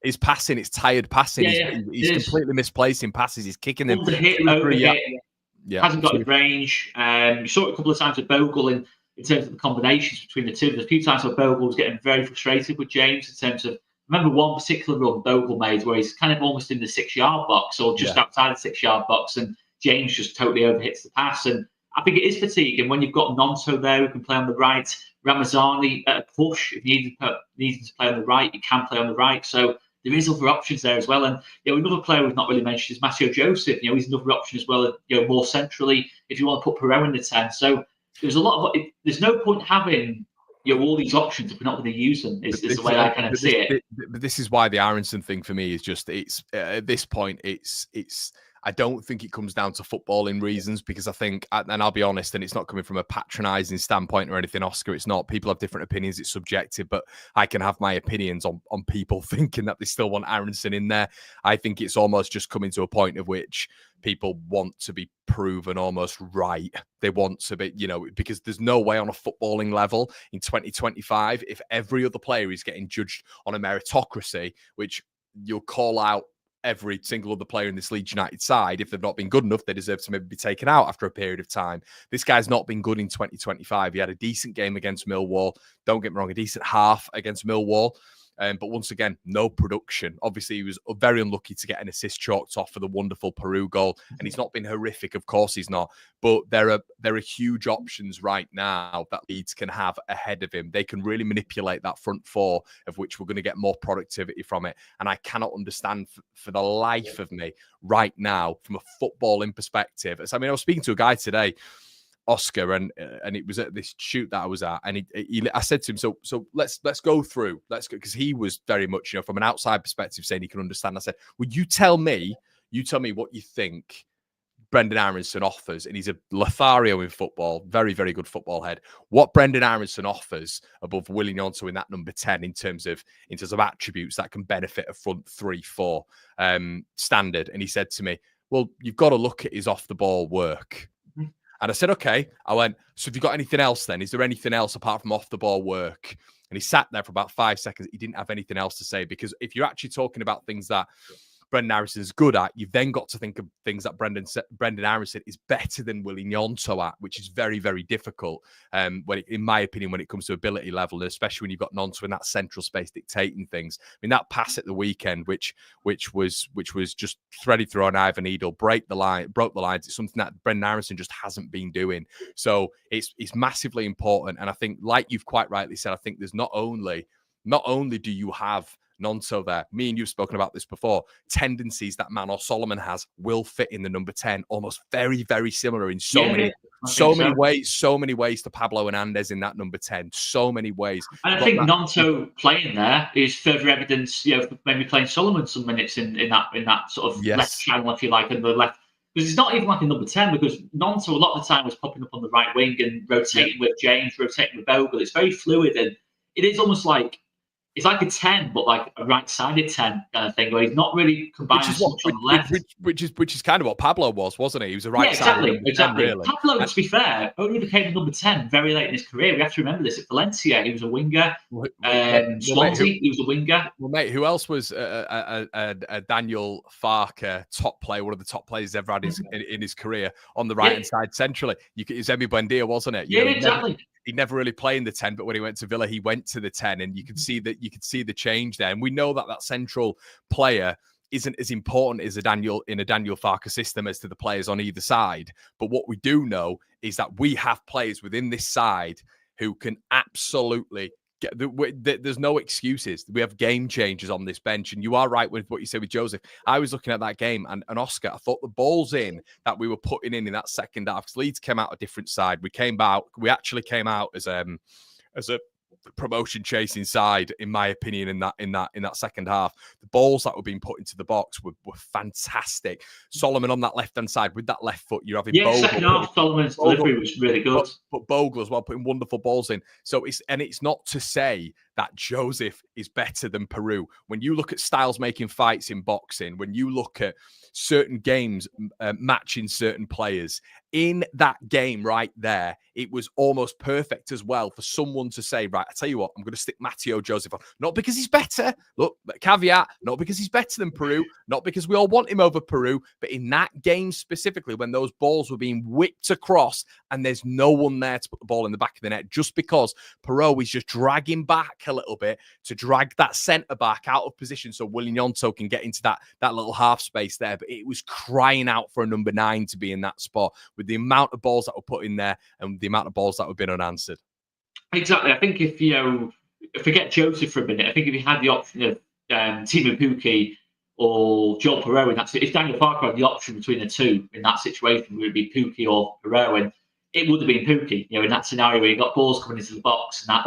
his passing. It's tired passing. He's completely misplacing passes. He's kicking them. Hasn't got the range. You saw it a couple of times with Bogle in terms of the combinations between the two. There's a few times where Bogle was getting very frustrated with James in terms of. I remember one particular run Bogle made where he's kind of almost in the 6-yard box or just outside the 6-yard box, and James just totally overhits the pass. And I think it is fatigue. And when you've got Nonto there who can play on the right, Ramazani at a push, if you need to play on the right, you can play on the right. So there is other options there as well. And another player we've not really mentioned is Matteo Joseph. He's another option as well. More centrally, if you want to put Perot in the 10. So there's a lot of. There's no point having all these options if we're not going to use them. Is the way I kind of see it. But this is why the Aaronson thing for me is just at this point it's. I don't think it comes down to footballing reasons, because I think, and I'll be honest, and it's not coming from a patronising standpoint or anything, Oscar, it's not. People have different opinions, it's subjective, but I can have my opinions on people thinking that they still want Aaronson in there. I think it's almost just coming to a point of which people want to be proven almost right. They want to be, because there's no way on a footballing level in 2025, if every other player is getting judged on a meritocracy, which you'll call out every single other player in this Leeds United side. If they've not been good enough, they deserve to maybe be taken out after a period of time. This guy's not been good in 2025. He had a decent game against Millwall. Don't get me wrong, a decent half against Millwall. But once again, no production. Obviously, he was very unlucky to get an assist chalked off for the wonderful Peru goal. And he's not been horrific. Of course he's not. But there are huge options right now that Leeds can have ahead of him. They can really manipulate that front four, of which we're going to get more productivity from it. And I cannot understand for the life of me right now, from a footballing perspective. I mean, I was speaking to a guy today, Oscar, and it was at this shoot that I was at, and I said to him, so let's go through, because he was very much, from an outside perspective, saying he can understand. I said, well, you tell me what you think Brendan Aaronson offers, and he's a Lothario in football, very, very good football head. What Brendan Aaronson offers above Willie Gnonto in that number 10 in terms of attributes that can benefit a front 3-4 standard. And he said to me, well, you've got to look at his off the ball work. And I said, okay. I went, so have you got anything else then? Is there anything else apart from off the ball work? And he sat there for about 5 seconds. He didn't have anything else to say, because if you're actually talking about things that Brendan Aaronson is good at, you've then got to think of things that Brendan Aaronson is better than Willie Gnonto at, which is very, very difficult. In my opinion, when it comes to ability level, and especially when you've got Gnonto in that central space dictating things. I mean, that pass at the weekend, which was just threaded through on Ivan Edel, broke the lines. It's something that Brendan Aaronson just hasn't been doing. So it's massively important. And I think, like you've quite rightly said, I think there's not only do you have Nonto there. Me and you've spoken about this before. Tendencies that Manor Solomon has will fit in the number 10, almost very, very similar in so many ways to Pablo Hernandez in that number 10. So many ways. And I think Nonto playing there is further evidence, for maybe playing Solomon some minutes in that sort of left channel, if you like, and the left. Because it's not even like a number 10, because Nonto a lot of the time was popping up on the right wing and rotating with James, rotating with Bogle. It's very fluid, and it is almost like it's like a 10, but like a right-sided 10 kind of thing, where he's not really combining so much on the left. Which is kind of what Pablo was, wasn't he? He was a right-sided exactly. 10, really. Pablo, to be fair, only became a number 10 very late in his career. We have to remember this. At Valencia, he was a winger. Swansea, he was a winger. Well, mate, who else was a Daniel Farker top player, one of the top players he's ever had in his career on the right-hand side centrally? It was Emi Buendia, wasn't it? Exactly. He never really played in the 10, but when he went to Villa, he went to the 10, and you could see the change there. And we know that central player isn't as important as in a Daniel Farker system as to the players on either side. But what we do know is that we have players within this side who can absolutely there's no excuses. We have game changers on this bench, and you are right with what you said with Joseph. I was looking at that game, and Oscar, I thought the balls in that we were putting in that second half, because Leeds came out a different side. We actually came out as a promotion chasing side, in my opinion, in that second half. The balls that were being put into the box were fantastic. Solomon on that left-hand side with that left foot, you're having Bogle. Second half, Solomon's delivery was really good. But Bogle as well, putting wonderful balls in. So it's not to say that Joseph is better than Peru. When you look at styles making fights in boxing, when you look at certain games matching certain players, in that game right there, it was almost perfect as well for someone to say, right, I tell you what, I'm going to stick Matteo Joseph on. Not because he's better, look, caveat, not because he's better than Peru, not because we all want him over Peru, but in that game specifically, when those balls were being whipped across and there's no one there to put the ball in the back of the net, just because Peru is just dragging back a little bit to drag that centre-back out of position so William Yonto can get into that little half space there. But it was crying out for a number 9 to be in that spot, with the amount of balls that were put in there and the amount of balls that have been unanswered. Exactly. I think if forget Joseph for a minute, I think if you had the option of Timo Pukki or Joel Pereira, if Daniel Farker had the option between the two in that situation, would it be Pukki or Pereira? And it would have been Pukki, in that scenario where you got balls coming into the box and that.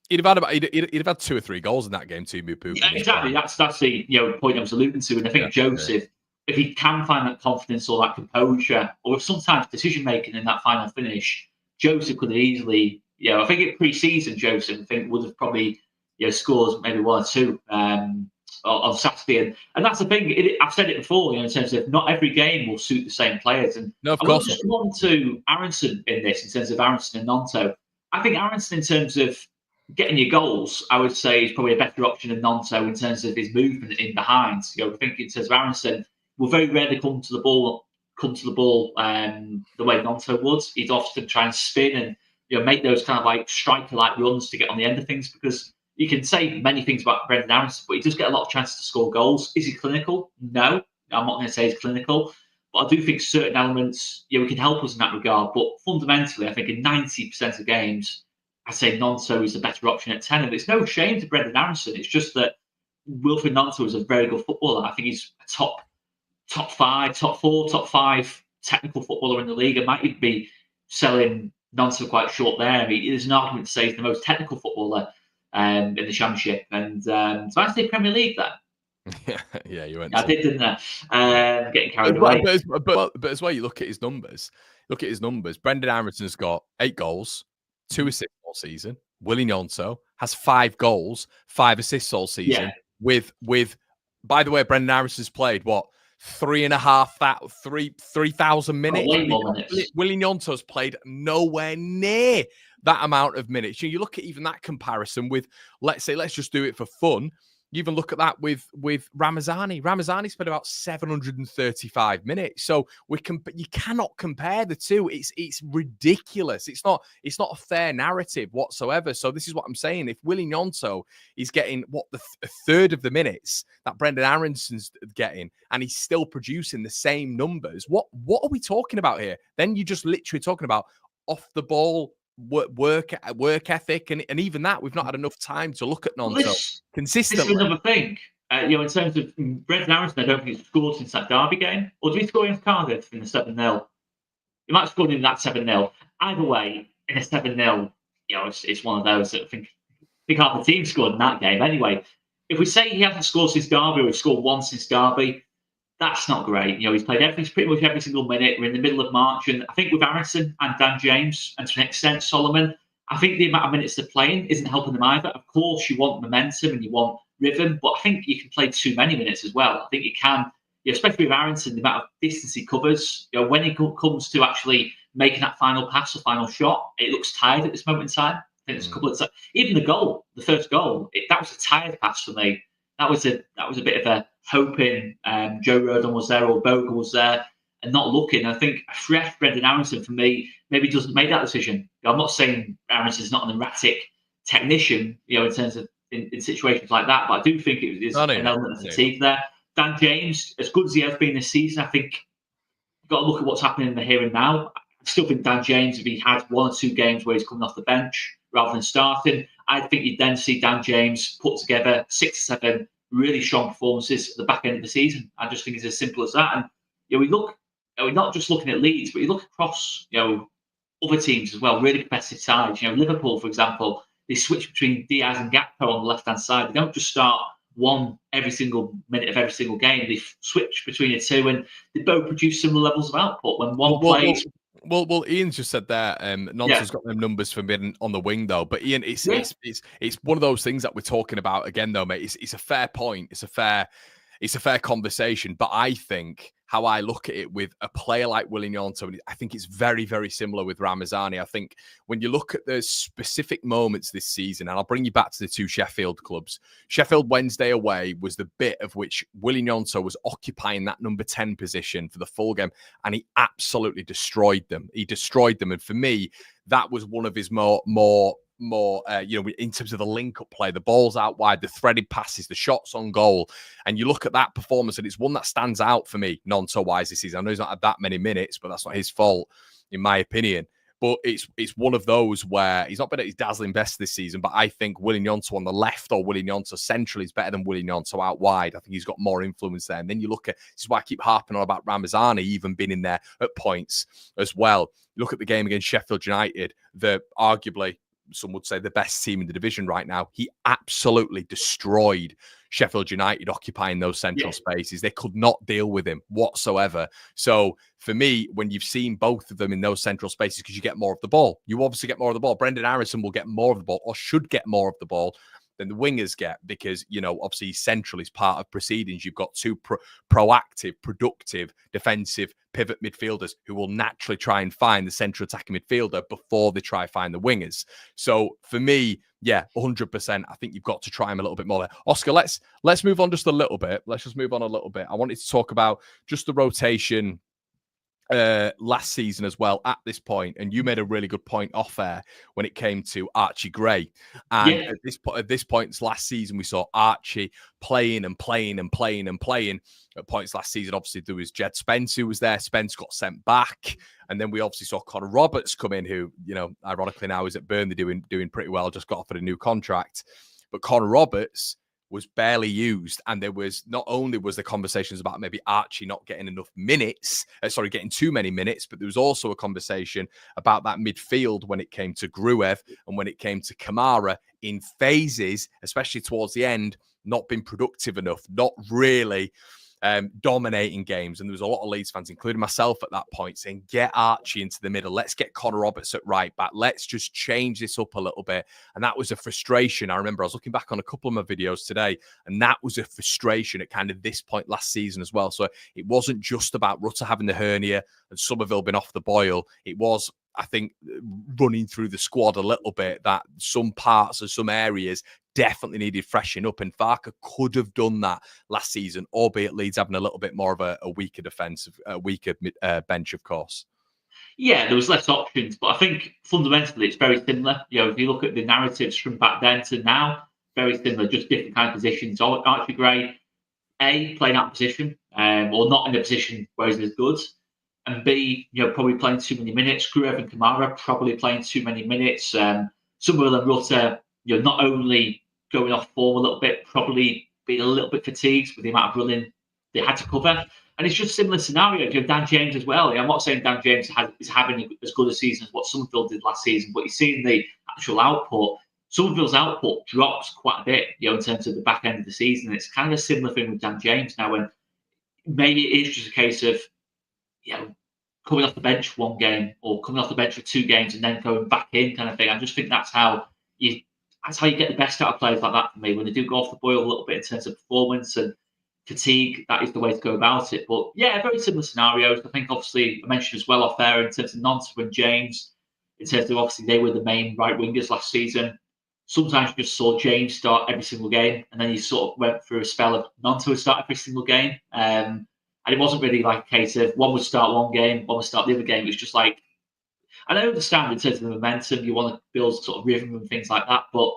He'd have had 2 or 3 goals in that game, Timo Pukki. Yeah, exactly. That's the point I was alluding to. And I think Joseph, if he can find that confidence or that composure, or sometimes decision making in that final finish, Joseph could have easily, I think at pre-season, Joseph, would have probably, scores maybe 1 or 2 on Saturday. And that's the thing. I've said it before, in terms of not every game will suit the same players. And no, of course. I just come on to Aaronson in this, in terms of Aaronson and Nonto. I think Aaronson, in terms of getting your goals, I would say is probably a better option than Nonto in terms of his movement in behind. I think in terms of Aaronson, will very rarely come to the ball the way Nonto would. He'd often try and spin and make those kind of like striker-like runs to get on the end of things, because you can say many things about Brendan Aaronson, but he does get a lot of chances to score goals. Is he clinical? No, I'm not going to say he's clinical, but I do think certain elements, we can help us in that regard. But fundamentally, I think in 90% of games, I say Nonto is the better option at 10. And it's no shame to Brendan Aaronson. It's just that Wilfried Nonto is a very good footballer. I think he's a top 5, top 4, top 5 technical footballer in the league. I might even be selling Nonto quite short there. There's an argument to say he's the most technical footballer in the Championship. And so I say Premier League then. Yeah, you went. I did, didn't I? Getting carried away. But as well, you look at his numbers. Brendan Aaronson's got 8 goals, 2 assists all season. William Yonto has 5 goals, 5 assists all season. Yeah. With by the way, Brendan Aaronson's played what? 3,000 minutes. William Yonto's played nowhere near that amount of minutes. You look at even that comparison with, let's just do it for fun. You even look at that with Ramazani. Ramazani's played about 735 minutes. So you cannot compare the two. It's ridiculous. It's not a fair narrative whatsoever. So this is what I'm saying. If William Yonto is getting a third of the minutes that Brendan Aaronson's getting, and he's still producing the same numbers, what are we talking about here? Then you're just literally talking about off the ball work ethic, and even that we've not had enough time to look at Well, Nonto this is consistently. another thing. In terms of Brendan Aaronson, I don't think he's scored since that Derby game. Or did he score against Cardiff in the 7-0? He might have scored in that 7-0. Either way, in a 7-0, it's one of those that I think half the team scored in that game. Anyway, if we say he hasn't scored since Derby, or he's scored once since Derby, that's not great. He's played pretty much every single minute. We're in the middle of March, and I think with Aaronson and Dan James, and to an extent Solomon, I think the amount of minutes they're playing isn't helping them either. Of course, you want momentum and you want rhythm, but I think you can play too many minutes as well. I think you can, especially with Aaronson, the amount of distance he covers. When he comes to actually making that final pass or final shot, it looks tired at this moment in time. I think there's a couple of times. Even the first goal, that was a tired pass for me. That was a bit of a hoping Joe Rodon was there or Bogle was there and not looking. I think a fresh Brendan Aaronson, for me, maybe doesn't make that decision. I'm not saying Aaronson's not an erratic technician, in terms of in situations like that, but I do think it is an element of fatigue there. Dan James, as good as he has been this season, I think you've got to look at what's happening in the here and now. I still think Dan James, if he had 1 or 2 games where he's coming off the bench rather than starting, I think you'd then see Dan James put together 6 or 7 really strong performances at the back end of the season. I just think it's as simple as that. And we're not just looking at Leeds, but you look across other teams as well, really competitive sides. Liverpool, for example, they switch between Diaz and Gakpo on the left-hand side. They don't just start one every single minute of every single game. They switch between the two, and they both produce similar levels of output. When one plays... Well, Ian's just said there. Nonso's got them numbers for being on the wing, though. But Ian, it's one of those things that we're talking about again, though, mate. It's a fair point. It's a fair conversation. But I think how I look at it with a player like Willian Gnonto, I think it's very, very similar with Ramazani. I think when you look at the specific moments this season, and I'll bring you back to the 2 Sheffield clubs. Sheffield Wednesday away was the bit of which Willian Gnonto was occupying that number 10 position for the full game, and he absolutely destroyed them. He destroyed them. And for me, that was one of his more in terms of the link-up play, the balls out wide, the threaded passes, the shots on goal. And you look at that performance, and it's one that stands out for me, Gnonto-wise this season. I know he's not had that many minutes, but that's not his fault, in my opinion. But it's one of those where he's not been at his dazzling best this season, but I think Willian Gnonto on the left or Willian Gnonto centrally is better than Willian Gnonto out wide. I think he's got more influence there. And then you look at, this is why I keep harping on about Ramazani even being in there at points as well. You look at the game against Sheffield United, arguably, some would say, the best team in the division right now. He absolutely destroyed Sheffield United occupying those central spaces. They could not deal with him whatsoever. So for me, when you've seen both of them in those central spaces, because you get more of the ball, you obviously get more of the ball. Brendan Aaronson will get more of the ball, or should get more of the ball than the wingers get, because, obviously central is part of proceedings. You've got 2 proactive, productive, defensive pivot midfielders who will naturally try and find the central attacking midfielder before they try find the wingers. So for me, 100%. I think you've got to try him a little bit more there. Oscar, let's move on just a little bit. Let's just move on a little bit. I wanted to talk about just the rotation last season as well at this point, and you made a really good point off air when it came to Archie Gray. And at this point last season, we saw Archie playing and playing and playing and playing. At points last season, obviously there was Jed Spence who was there. Spence got sent back, and then we obviously saw Connor Roberts come in, who, ironically now is at Burnley doing pretty well, just got offered a new contract. But Connor Roberts was barely used, and there was, not only was the conversations about maybe Archie not getting enough minutes, getting too many minutes, but there was also a conversation about that midfield when it came to Gruev and when it came to Kamara in phases, especially towards the end, not been productive enough, not really dominating games. And there was a lot of Leeds fans, including myself at that point, saying, get Archie into the middle. Let's get Connor Roberts at right back. Let's just change this up a little bit. And that was a frustration. I remember I was looking back on a couple of my videos today, and that was a frustration at kind of this point last season as well. So it wasn't just about Rutter having the hernia and Somerville being off the boil. It was, I think, running through the squad a little bit, that some parts of some areas definitely needed freshening up, and Farke could have done that last season, albeit Leeds having a little bit more of a weaker defensive, weaker bench, of course. Yeah, there was less options, but I think fundamentally it's very similar. If you look at the narratives from back then to now, very similar, just different kind of positions. Archie Gray, playing out position, or not in a position where he's as good. and B, probably playing too many minutes. Gruev and Kamara probably playing too many minutes. Some of them Rutter, not only going off form a little bit, probably being a little bit fatigued with the amount of running they had to cover. And it's just similar scenarios. Dan James as well. I'm not saying Dan James is having as good a season as what Summerfield did last season, but you're seeing the actual output. Summerfield's output drops quite a bit, in terms of the back end of the season. It's kind of a similar thing with Dan James now, when maybe it is just a case of, coming off the bench one game or coming off the bench for 2 games and then going back in kind of thing. I just think that's how you get the best out of players like that for me. When they do go off the boil a little bit in terms of performance and fatigue, that is the way to go about it. But yeah, very similar scenarios. I think obviously I mentioned as well off there in terms of Nonta and James, in terms of obviously they were the main right wingers last season. Sometimes you just saw James start every single game, and then you sort of went through a spell of Nonta would start every single game. And it wasn't really like a case of one would start one game, one would start the other game. It was just like, and I understand in terms of the momentum, you want to build sort of rhythm and things like that. But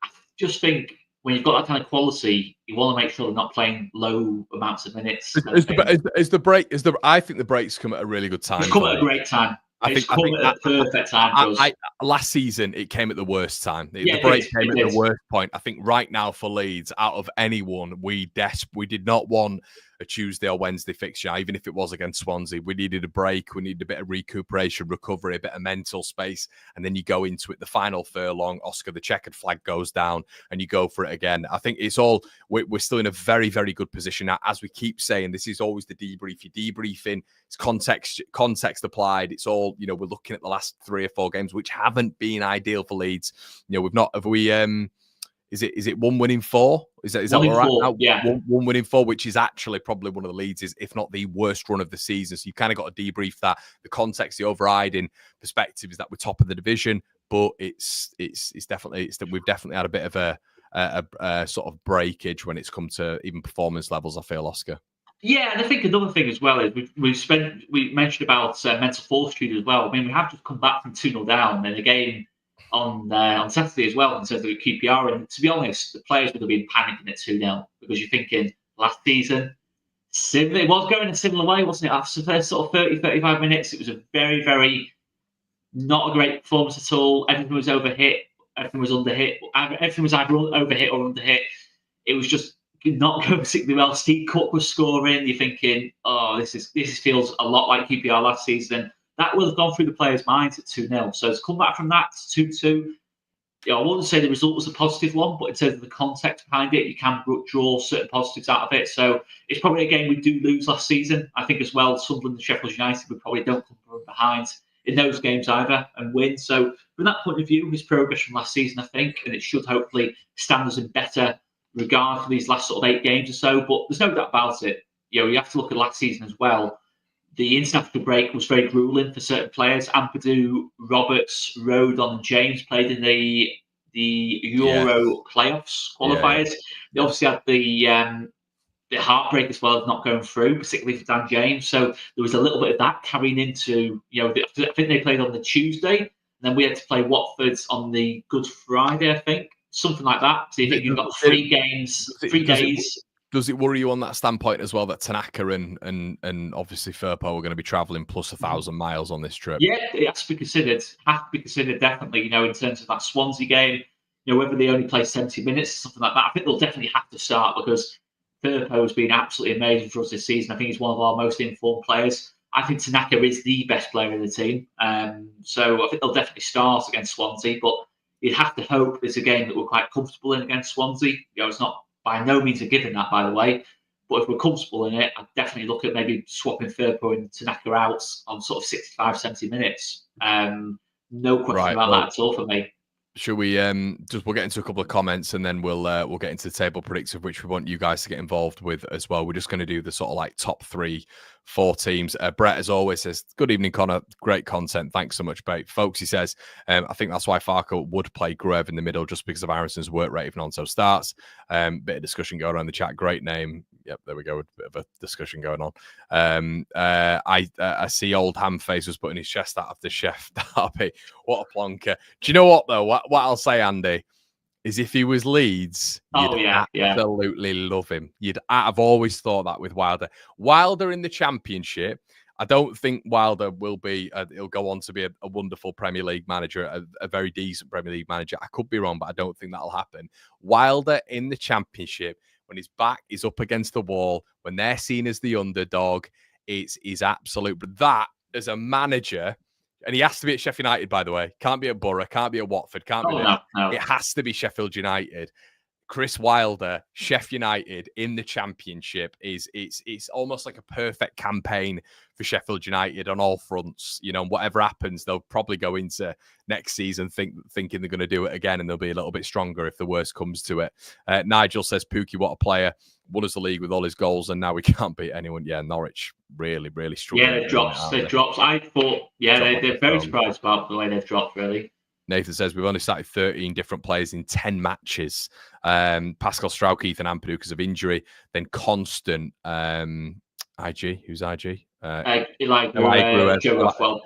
I just think when you've got that kind of quality, you want to make sure they're not playing low amounts of minutes. I think the breaks come at a really good time. It's come at a great time. I think at the perfect time. Last season, it came at the worst time. The break came at the worst point. I think right now for Leeds, out of anyone, we did not want a Tuesday or Wednesday fixture, even if it was against Swansea. We needed a break. We needed a bit of recuperation, recovery, a bit of mental space. And then you go into it, the final furlong, Oscar, the checkered flag goes down, and you go for it again. I think it's all, we're still in a very, very good position now. As we keep saying, this is always the debrief. You're debriefing, it's context applied. It's all, we're looking at the last 3 or 4 games, which haven't been ideal for Leeds. Is it 1 win in 4? Is that all right now? Yeah. 1 win in 4, which is actually probably one of the Leeds, if not the worst run of the season. So you've kind of got to debrief that. The context, the overriding perspective is that we're top of the division, but it's definitely we've definitely had a bit of a sort of breakage when it's come to even performance levels, I feel, Oscar. Yeah, and I think another thing as well is we mentioned about mental fortitude as well. I mean, we have just come back from 2-0 down, and again on Saturday as well in terms of QPR. And to be honest, the players would have been panicking at 2-0 because you're thinking last season, it was going a similar way, wasn't it? After the first sort of 30, 35 minutes, it was a very, very not a great performance at all. Everything was overhit, everything was underhit, everything was either overhit or underhit. It was just not going particularly well. Steve Cook was scoring. You're thinking, oh, this feels a lot like QPR last season. That will have gone through the players' minds at 2-0. So to come back from that to 2-2, I wouldn't say the result was a positive one, but in terms of the context behind it, you can draw certain positives out of it. So it's probably a game we do lose last season. I think as well, Sunderland and Sheffield United, we probably don't come from behind in those games either and win. So from that point of view, his progress from last season, I think, and it should hopefully stand us in better regard for these last sort of 8 games or so. But there's no doubt about it. You have to look at last season as well. The international break was very grueling for certain players. Ampadu, Roberts, Rodon, and James played in the Euro playoffs qualifiers. Yeah. They obviously had the heartbreak as well of not going through, particularly for Dan James. So there was a little bit of that carrying into, I think they played on the Tuesday, and then we had to play Watford on the Good Friday, I think, something like that. So you think you've got 3 games, 3 days. Does it worry you on that standpoint as well that Tanaka and obviously Firpo are going to be travelling plus 1,000 miles on this trip? Yeah, it has to be considered. Definitely. In terms of that Swansea game, whether they only play 70 minutes or something like that. I think they'll definitely have to start because Firpo has been absolutely amazing for us this season. I think he's one of our most informed players. I think Tanaka is the best player in the team. So I think they'll definitely start against Swansea, but you'd have to hope it's a game that we're quite comfortable in against Swansea. It's not by no means a given that, by the way. But if we're comfortable in it, I'd definitely look at maybe swapping Firpo and Tanaka out on sort of 65, 70 minutes. No question about that at all for me. Should we we'll get into a couple of comments and then we'll get into the table predictive, which we want you guys to get involved with as well. We're just going to do the sort of like top 3, 4 teams. Brett, as always, says, good evening, Connor. Great content. Thanks so much, mate. Folks, he says, I think that's why Farke would play Gruev in the middle just because of Aaronson's work rate if Nonto starts. Bit of discussion going on in the chat. Great name. Yep, there we go. A bit of a discussion going on. I see old Hamface was putting his chest out of the Chef Derby. What a plonker. Do you know what, though? What I'll say, Andy, is if he was Leeds, you'd absolutely love him. I've always thought that with Wilder. Wilder in the Championship, I don't think Wilder will be. He'll go on to be a wonderful Premier League manager, a very decent Premier League manager. I could be wrong, but I don't think that'll happen. Wilder in the Championship, when his back is up against the wall, when they're seen as the underdog, is absolute. But that as a manager, and he has to be at Sheffield United, by the way. Can't be at Borough, can't be at Watford, can't be there. No. It has to be Sheffield United. Chris Wilder, Sheffield United in the Championship it's almost like a perfect campaign for Sheffield United on all fronts. You know, whatever happens, they'll probably go into next season thinking they're going to do it again, and they'll be a little bit stronger if the worst comes to it. Nigel says, Pookie, what a player. Won us the league with all his goals, and now we can't beat anyone. Yeah, Norwich really struggling. Yeah, they've dropped. I thought, they're very surprised about the way they've dropped, really. Nathan says, we've only started 13 different players in 10 matches. Pascal Struijk, Ethan Ampadu because of injury. Then Constant, IG. Who's IG? Joe Rothwell.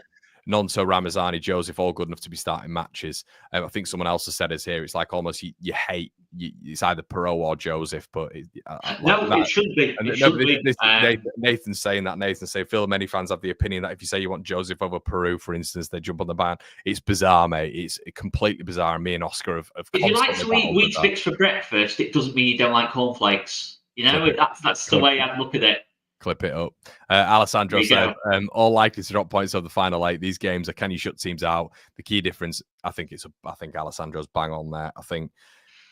Nonso, Ramazani, Joseph, all good enough to be starting matches. I think someone else has said us here. It's like almost you hate. It's either Perot or Joseph, but it shouldn't be. Nathan's saying that. Nathan's saying, Phil, many fans have the opinion that if you say you want Joseph over Peru, for instance, they jump on the ban. It's bizarre, mate. It's completely bizarre. And me and Oscar have if you like to eat wheat sticks for breakfast, it doesn't mean you don't like cornflakes. You know, that's the way I'd look at it. Clip it up. Alessandro said, all likely to drop points over the final 8. These games are can you shut teams out? The key difference, I think Alessandro's bang on there.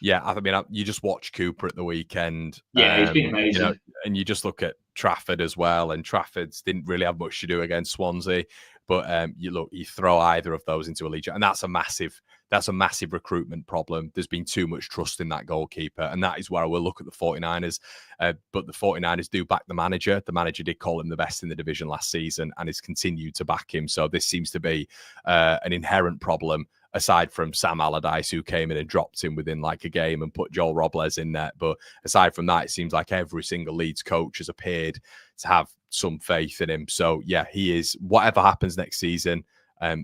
You just watch Cooper at the weekend. Yeah, he's been amazing. You know, and you just look at Trafford as well, and Trafford's didn't really have much to do against Swansea. But you throw either of those into a Legion, and that's a massive recruitment problem. There's been too much trust in that goalkeeper, and that is where I will look at the 49ers. But the 49ers do back the manager. The manager did call him the best in the division last season and has continued to back him. So this seems to be an inherent problem, aside from Sam Allardyce, who came in and dropped him within like a game and put Joel Robles in there. But aside from that, it seems like every single Leeds coach has appeared to have some faith in him. So yeah, he is, whatever happens next season,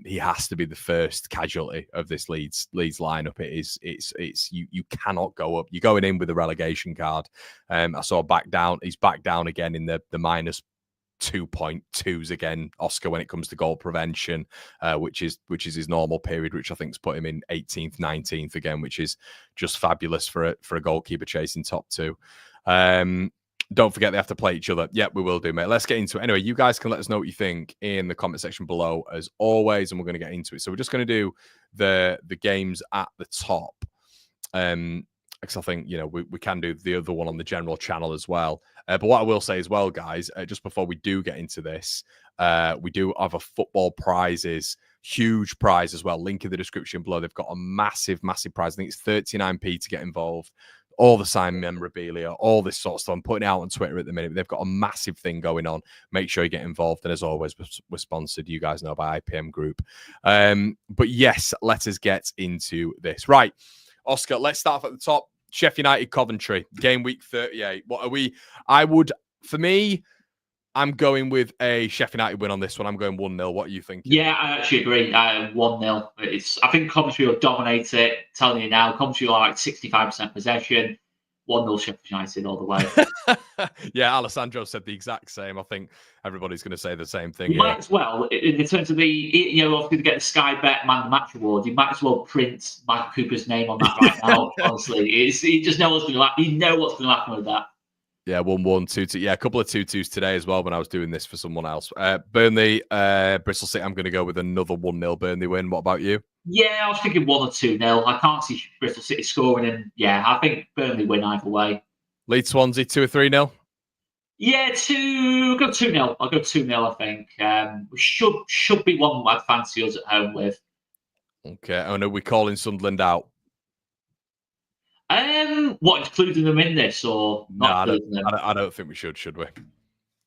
he has to be the first casualty of this Leeds lineup. You cannot go up. You're going in with a relegation card. I saw he's back down again in the minus 2.2s again, Oscar, when it comes to goal prevention, which is his normal period, which I think's put him in 18th, 19th again, which is just fabulous for a goalkeeper chasing top 2. Don't forget they have to play each other. Yeah, we will do, mate. Let's get into it. Anyway, you guys can let us know what you think in the comment section below, as always, and we're going to get into it. So we're just going to do the games at the top. Because I think, we can do the other one on the general channel as well. But what I will say as well, guys, just before we do get into this, we do have a football prizes, huge prize as well. Link in the description below. They've got a massive, massive prize. I think it's 39p to get involved. All the signed memorabilia, all this sort of stuff. I'm putting it out on Twitter at the minute. They've got a massive thing going on. Make sure you get involved. And as always, we're sponsored, you guys know, by IPM Group. But yes, let us get into this. Right, Oscar, let's start at the top. Sheffield United, Coventry, game week 38. What are we? I'm going with a Sheffield United win on this one. I'm going 1-0. What are you thinking? Yeah, I actually agree. 1-0. I think Coventry will dominate it. Telling you now, Coventry will have like 65% possession. 1-0 Sheffield United all the way. Yeah, Alessandro said the exact same. I think everybody's going to say the same thing. You might as well, in terms of the, obviously to get the Sky Bet Man of the Match award, you might as well print Michael Cooper's name on that right now. Honestly, you just know what's going to happen. You know what's going to happen with that. Yeah, 1-1, 2-2. Yeah, a couple of 2-2s today as well when I was doing this for someone else. Burnley, Bristol City, I'm going to go with another 1-0 Burnley win. What about you? Yeah, I was thinking 1 or 2-0. I can't see Bristol City scoring. And yeah, I think Burnley win either way. Leeds Swansea, 2 or 3-0? Yeah, I'll go 2-0. I'll go 2-0, I think. We should be one I'd fancy us at home with. Okay, and are we calling Sunderland out? What, including them in this or not? No, I don't think we should we?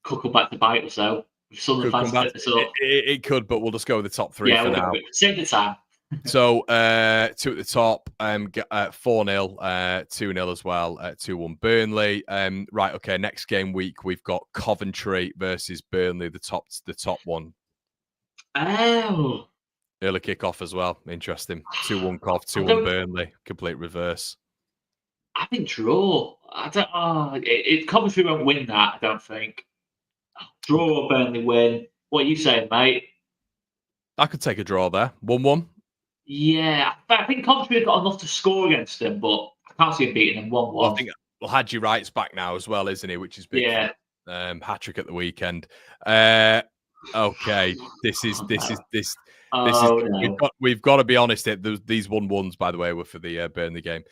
Could come back to bite or so. It could, but we'll just go with the top 3 for now. Save the time. So, 2 at the top, 4-0, 2-0 as well, 2-1 Burnley. Right, okay, next game week, we've got Coventry versus Burnley, the top one. Oh. Early kick-off as well. Interesting. 2-1 Cov, 2-1 Burnley. Complete reverse. I think draw. Coventry won't win that, I don't think. Draw or Burnley win. What are you saying, mate? I could take a draw there. 1-1. Yeah, I think Coventry have got enough to score against them, but I can't see them beating them 1-1. Well, I think Hadji Wright's back now as well, isn't he? Which is big. Yeah. Hat-trick at the weekend. Okay, we've got to be honest. These 1-1s, by the way, were for the Burnley game.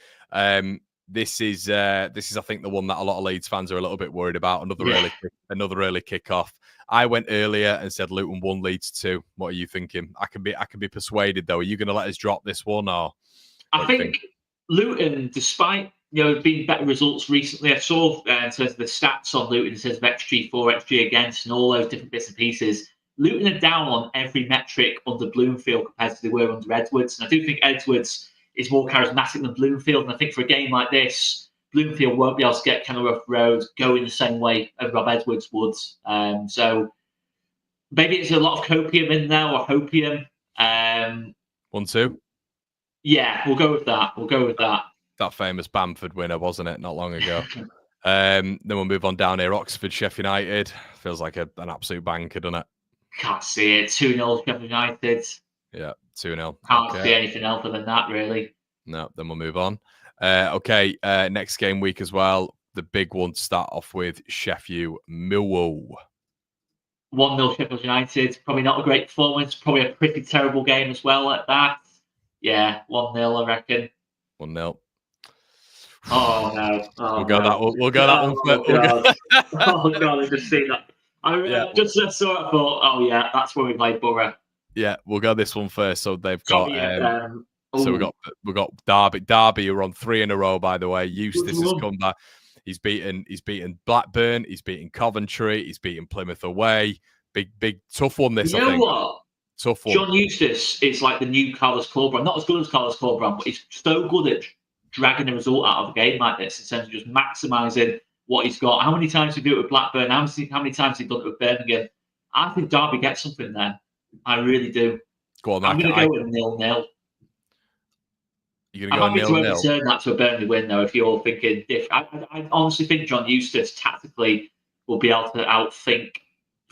This is I think the one that a lot of Leeds fans are a little bit worried about. Another early kickoff. I went earlier and said Luton 1, Leeds 2. What are you thinking? I can be persuaded though. Are you going to let us drop this one, or I think Luton, despite being better results recently, I saw in terms of the stats on Luton, it says of XG for, XG against, and all those different bits and pieces. Luton are down on every metric under Bloomfield compared to they were under Edwards. And I do think Edwards is more charismatic than Bloomfield. And I think for a game like this, Bloomfield won't be able to get Kenilworth Road going the same way as Rob Edwards would. So maybe it's a lot of copium in there, or hopium. 1-2. Yeah, we'll go with that. That famous Bamford winner, wasn't it, not long ago? Then we'll move on down here. Oxford, Sheffield United. Feels like an absolute banker, doesn't it? Can't see it. 2-0 Sheffield United. Yeah, 2-0. Can't see anything else than that, really. No, then we'll move on. Next game week as well. The big one to start off with, Sheffield Millwall. 1-0 Sheffield United. Probably not a great performance. Probably a pretty terrible game as well at that. Yeah, 1-0, I reckon. 1-0. Oh, no. We'll go that one first. Oh, God, I just see that. I just saw it, I thought, oh, yeah, that's where we played Borough. Yeah, we'll go this one first. So they've got... So we've got Derby. Derby are on 3 in a row, by the way. Eustace has come back. He's beaten Blackburn. He's beaten Coventry. He's beaten Plymouth away. Big, tough one. This, I think. What? Tough one. John Eustace is like the new Carlos Corberán. Not as good as Carlos Corberán, but he's so good at dragging the result out of a game like this in terms of just maximising what he's got. How many times did he do it with Blackburn? How many times did he done it with Birmingham? I think Derby gets something there. I really do. Go on, I'm going to go with 0-0. You're going to go 0-0? I'm happy to turn that to a Burnley win, though, if you're thinking... I honestly think John Eustace tactically will be able to outthink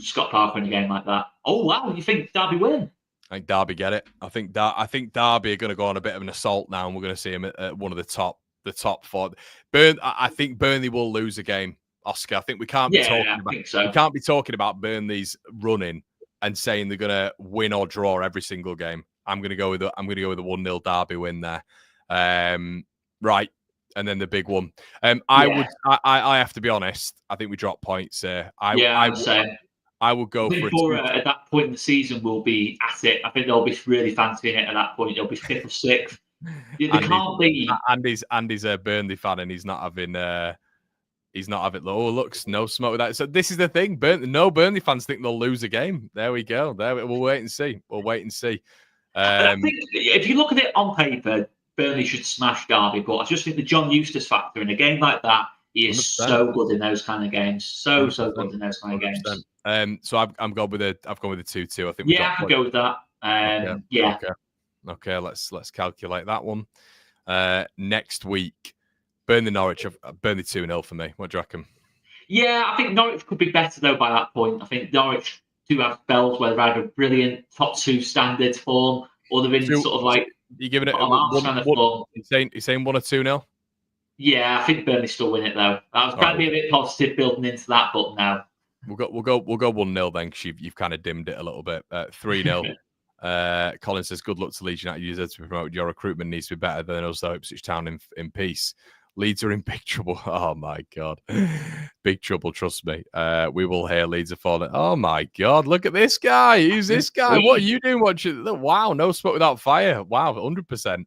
Scott Parker in a game like that. Oh, wow, you think Derby win? I think Derby get it. I think Derby are going to go on a bit of an assault now, and we're going to see them at one of the top 4. I think Burnley will lose a game, Oscar. I think we can't be we can't be talking about Burnley's running and saying they're going to win or draw every single game. I'm going to go with a 1-0 Derby win there. Right, and then the big one. I have to be honest. I think we drop points here. I would go for it. At that point in the season, we'll be at it. I think they'll be really fancying it at that point. They'll be 5th or 6th. They can't be. Andy's a Burnley fan, and he's not having. Oh, looks no smoke with that. So this is the thing. No Burnley fans think they'll lose a game. There we go. We'll wait and see. I think if you look at it on paper, Burnley should smash Derby, but I just think the John Eustace factor in a game like that, he is 100%. So good in those kind of games. So good in those kind of games. So I've gone with a 2-2. I think. Yeah, I can go with that. Yeah. Okay. Let's calculate that one. Next week, Burnley Norwich. Burnley 2-0 for me. What do you reckon? Yeah, I think Norwich could be better though by that point. I think Norwich do have spells where they're either brilliant top 2 standard form, or they're in sort of like. You giving it You're saying 1 or 2-0? Yeah, I think Burnley still win it though. I was trying to be a bit positive building into that, but no. We'll go 1-0 then, because you've kind of dimmed it a little bit. 3-0. Colin says, "Good luck to Leeds United users to promote. Your recruitment needs to be better than us, though. Ipswich Town in peace. Leeds are in big trouble." Oh my God, big trouble. Trust me. We will hear Leeds are falling. Oh my God, look at this guy. Who's this guy? What are you doing watching? Wow, no smoke without fire. Wow, 100%.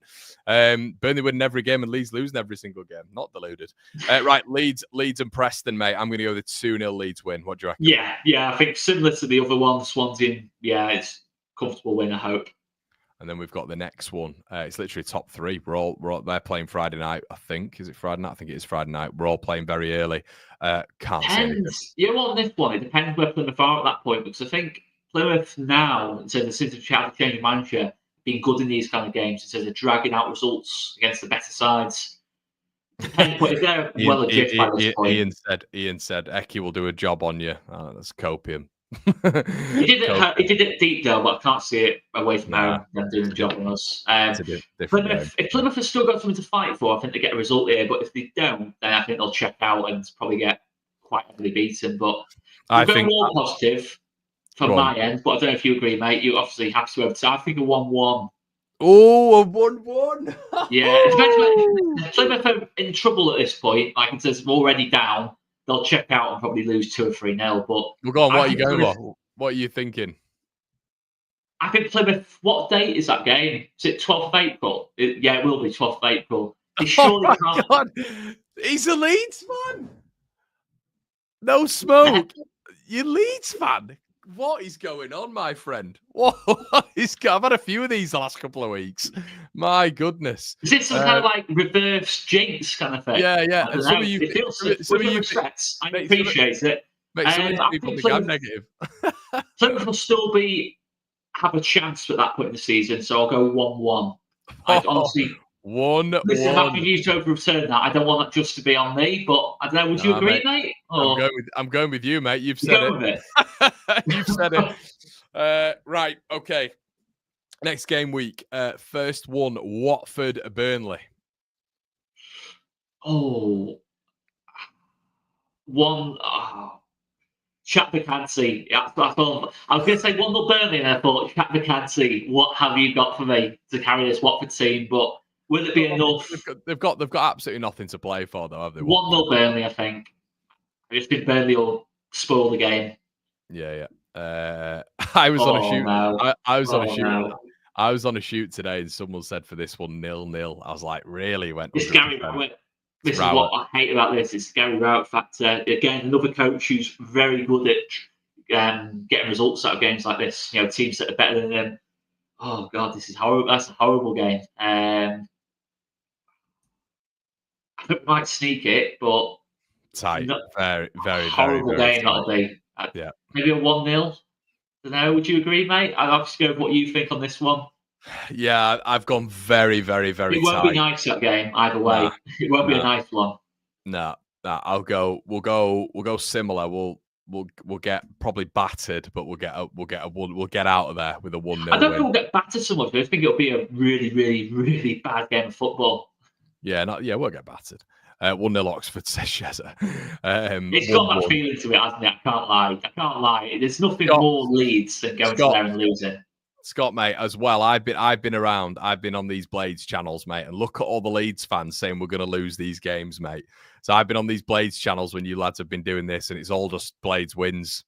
Burnley winning every game and Leeds losing every single game. Not deluded. Right, Leeds and Preston, mate. I'm going to go with a 2-0 Leeds win. What do you reckon? Yeah. I think similar to the other one, Swansea. Yeah, it's comfortable win, I hope. And then we've got the next one. It's literally top 3. They're playing Friday night, I think. Is it Friday night? I think it is Friday night. We're all playing very early. Can't say. You know what, this one, it depends where Plymouth are at that point, because I think Plymouth now, since they've had a change of manager, been good in these kind of games, instead of dragging out results against the better sides. If they're well adjusted by this point. Ian said, Eki will do a job on you. That's copium. He did it deep though, but I can't see it away from home. Them doing the job on us. If Plymouth has still got something to fight for, I think they get a result here. But if they don't, then I think they'll check out and probably get quite heavily beaten. But we'll go more positive from my end. But I don't know if you agree, mate. You obviously have to overtime. I think a 1-1. Oh, a 1-1. Yeah, if Plymouth are in trouble at this point, like it says, already down, they'll check out and probably lose 2 or 3-0. But well, go on. What are you going for? What are you thinking? I think Plymouth. What date is that game? Is it 12th of April? Yeah, it will be 12th of April. They surely can't. God. He's a Leeds fan. No smoke. You Leeds fan. What is going on, my friend? What is? I've had a few of these the last couple of weeks. My goodness. Is it some kind of like reverse jinx kind of thing? Yeah. And some of you, it feels some of you respect. I appreciate it. Some people think I'm negative. Plymouth will have a chance at that point in the season, so I'll go 1-1. I honestly. 1-1. Listen, I'm happy for you to overturn that. I don't want that just to be on me, but I don't know. Would you agree, mate? Or... I'm going with you, mate. You've said it. You've said it. Right. Okay. Next game week. First one, Watford, Burnley. Oh. One. Chat vacancy. I was going to say 1-0 Burnley, and I thought, chat vacancy, what have you got for me to carry this Watford team? But will it be enough? They've got absolutely nothing to play for, though, have they? 1-0 Burnley, I think. I just think Burnley will spoil the game. Yeah. I was on a shoot. No. I was on a shoot. No. I was on a shoot today, and someone said for this one 0-0. I was like, really? This is what I hate about this. It's Gary Rowett factor. Again, another coach who's very good at getting results out of games like this. You know, teams that are better than them. Oh God, this is horrible. That's a horrible game. I think we might sneak it, but tight. Very, very, horrible very game. That'll be. Yeah. Maybe a 1-0. I don't know. Would you agree, mate? I'll have to go with what you think on this one. Yeah, I've gone very, very, very tight. It won't be nice, that game, either way. It won't be a nice one. No. I'll go. We'll go similar. We'll get probably battered, but we'll get out of there with a 1-0. I don't think we'll get battered so much. I think it'll be a really, really, really bad game of football. Yeah, we'll get battered. 1-0 Oxford, says Shezza. It's got that feeling to it, hasn't it? I can't lie. There's nothing more Leeds than going to there and losing. Scott, mate, as well. I've been around. I've been on these Blades channels, mate, and look at all the Leeds fans saying we're going to lose these games, mate. So I've been on these Blades channels when you lads have been doing this, and it's all just Blades wins.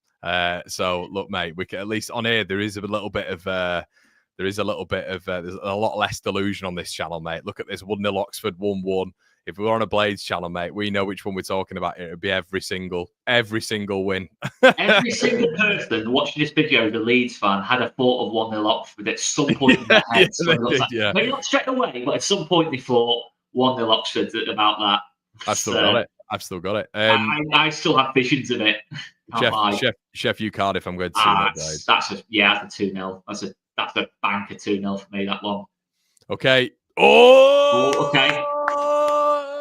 So look, mate, we can at least on here there is a bit of there's a lot less delusion on this channel, mate. Look at this 1-0 Oxford, 1-1. If we were on a Blades channel, mate, we know which one we're talking about. It would be every single win. Every single person watching this video, the Leeds fan, had a thought of 1-0 Oxford at some point in their heads. Maybe not straight away, but at some point they thought 1-0 Oxford about that. I've still got it. I still have visions of it. Chef U Cardiff, I'm going to see that, guys. That's a 2-0. That's a banker 2-0 for me, that one. Okay.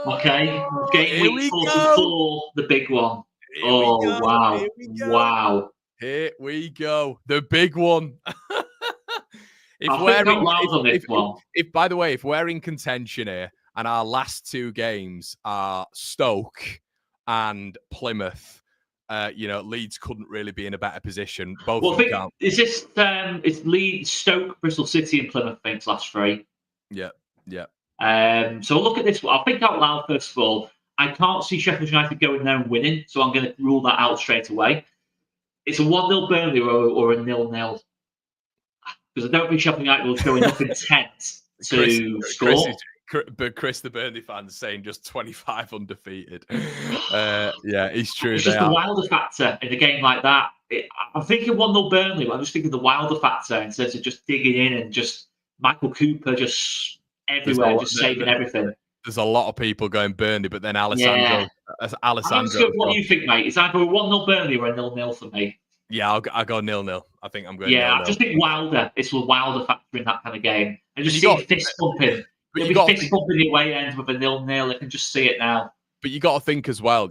Okay. Game week 44, the big one. Wow. Here we go. The big one. By the way, if we're in contention here and our last 2 games are Stoke and Plymouth, Leeds couldn't really be in a better position. Is this it's Leeds, Stoke, Bristol City, and Plymouth? I think last 3. Yeah. So look at this. I'll think out loud first of all. I can't see Sheffield United going there and winning, so I'm going to rule that out straight away. It's a 1-0 Burnley or a 0-0 because I don't think Sheffield United will show enough intent to score. But Chris, the Burnley fan, is saying just 25 undefeated. Yeah, it's true. It's just the wilder factor in a game like that. I'm thinking 1-0 Burnley, but I'm just thinking the wilder factor instead of just digging in and just Michael Cooper just everywhere, just saving everything. There's a lot of people going Burnley, but then Alessandro. What do you think, mate? Is either a 1-0 Burnley or a 0-0 for me? Yeah, I'll go 0-0. I think I'm going. Yeah, 0-0. I just think wilder. It's a wilder factor in that kind of game. And just see fist pumping. You'll be fist pumping the away end with a 0-0. I can just see it now. But you got to think as well.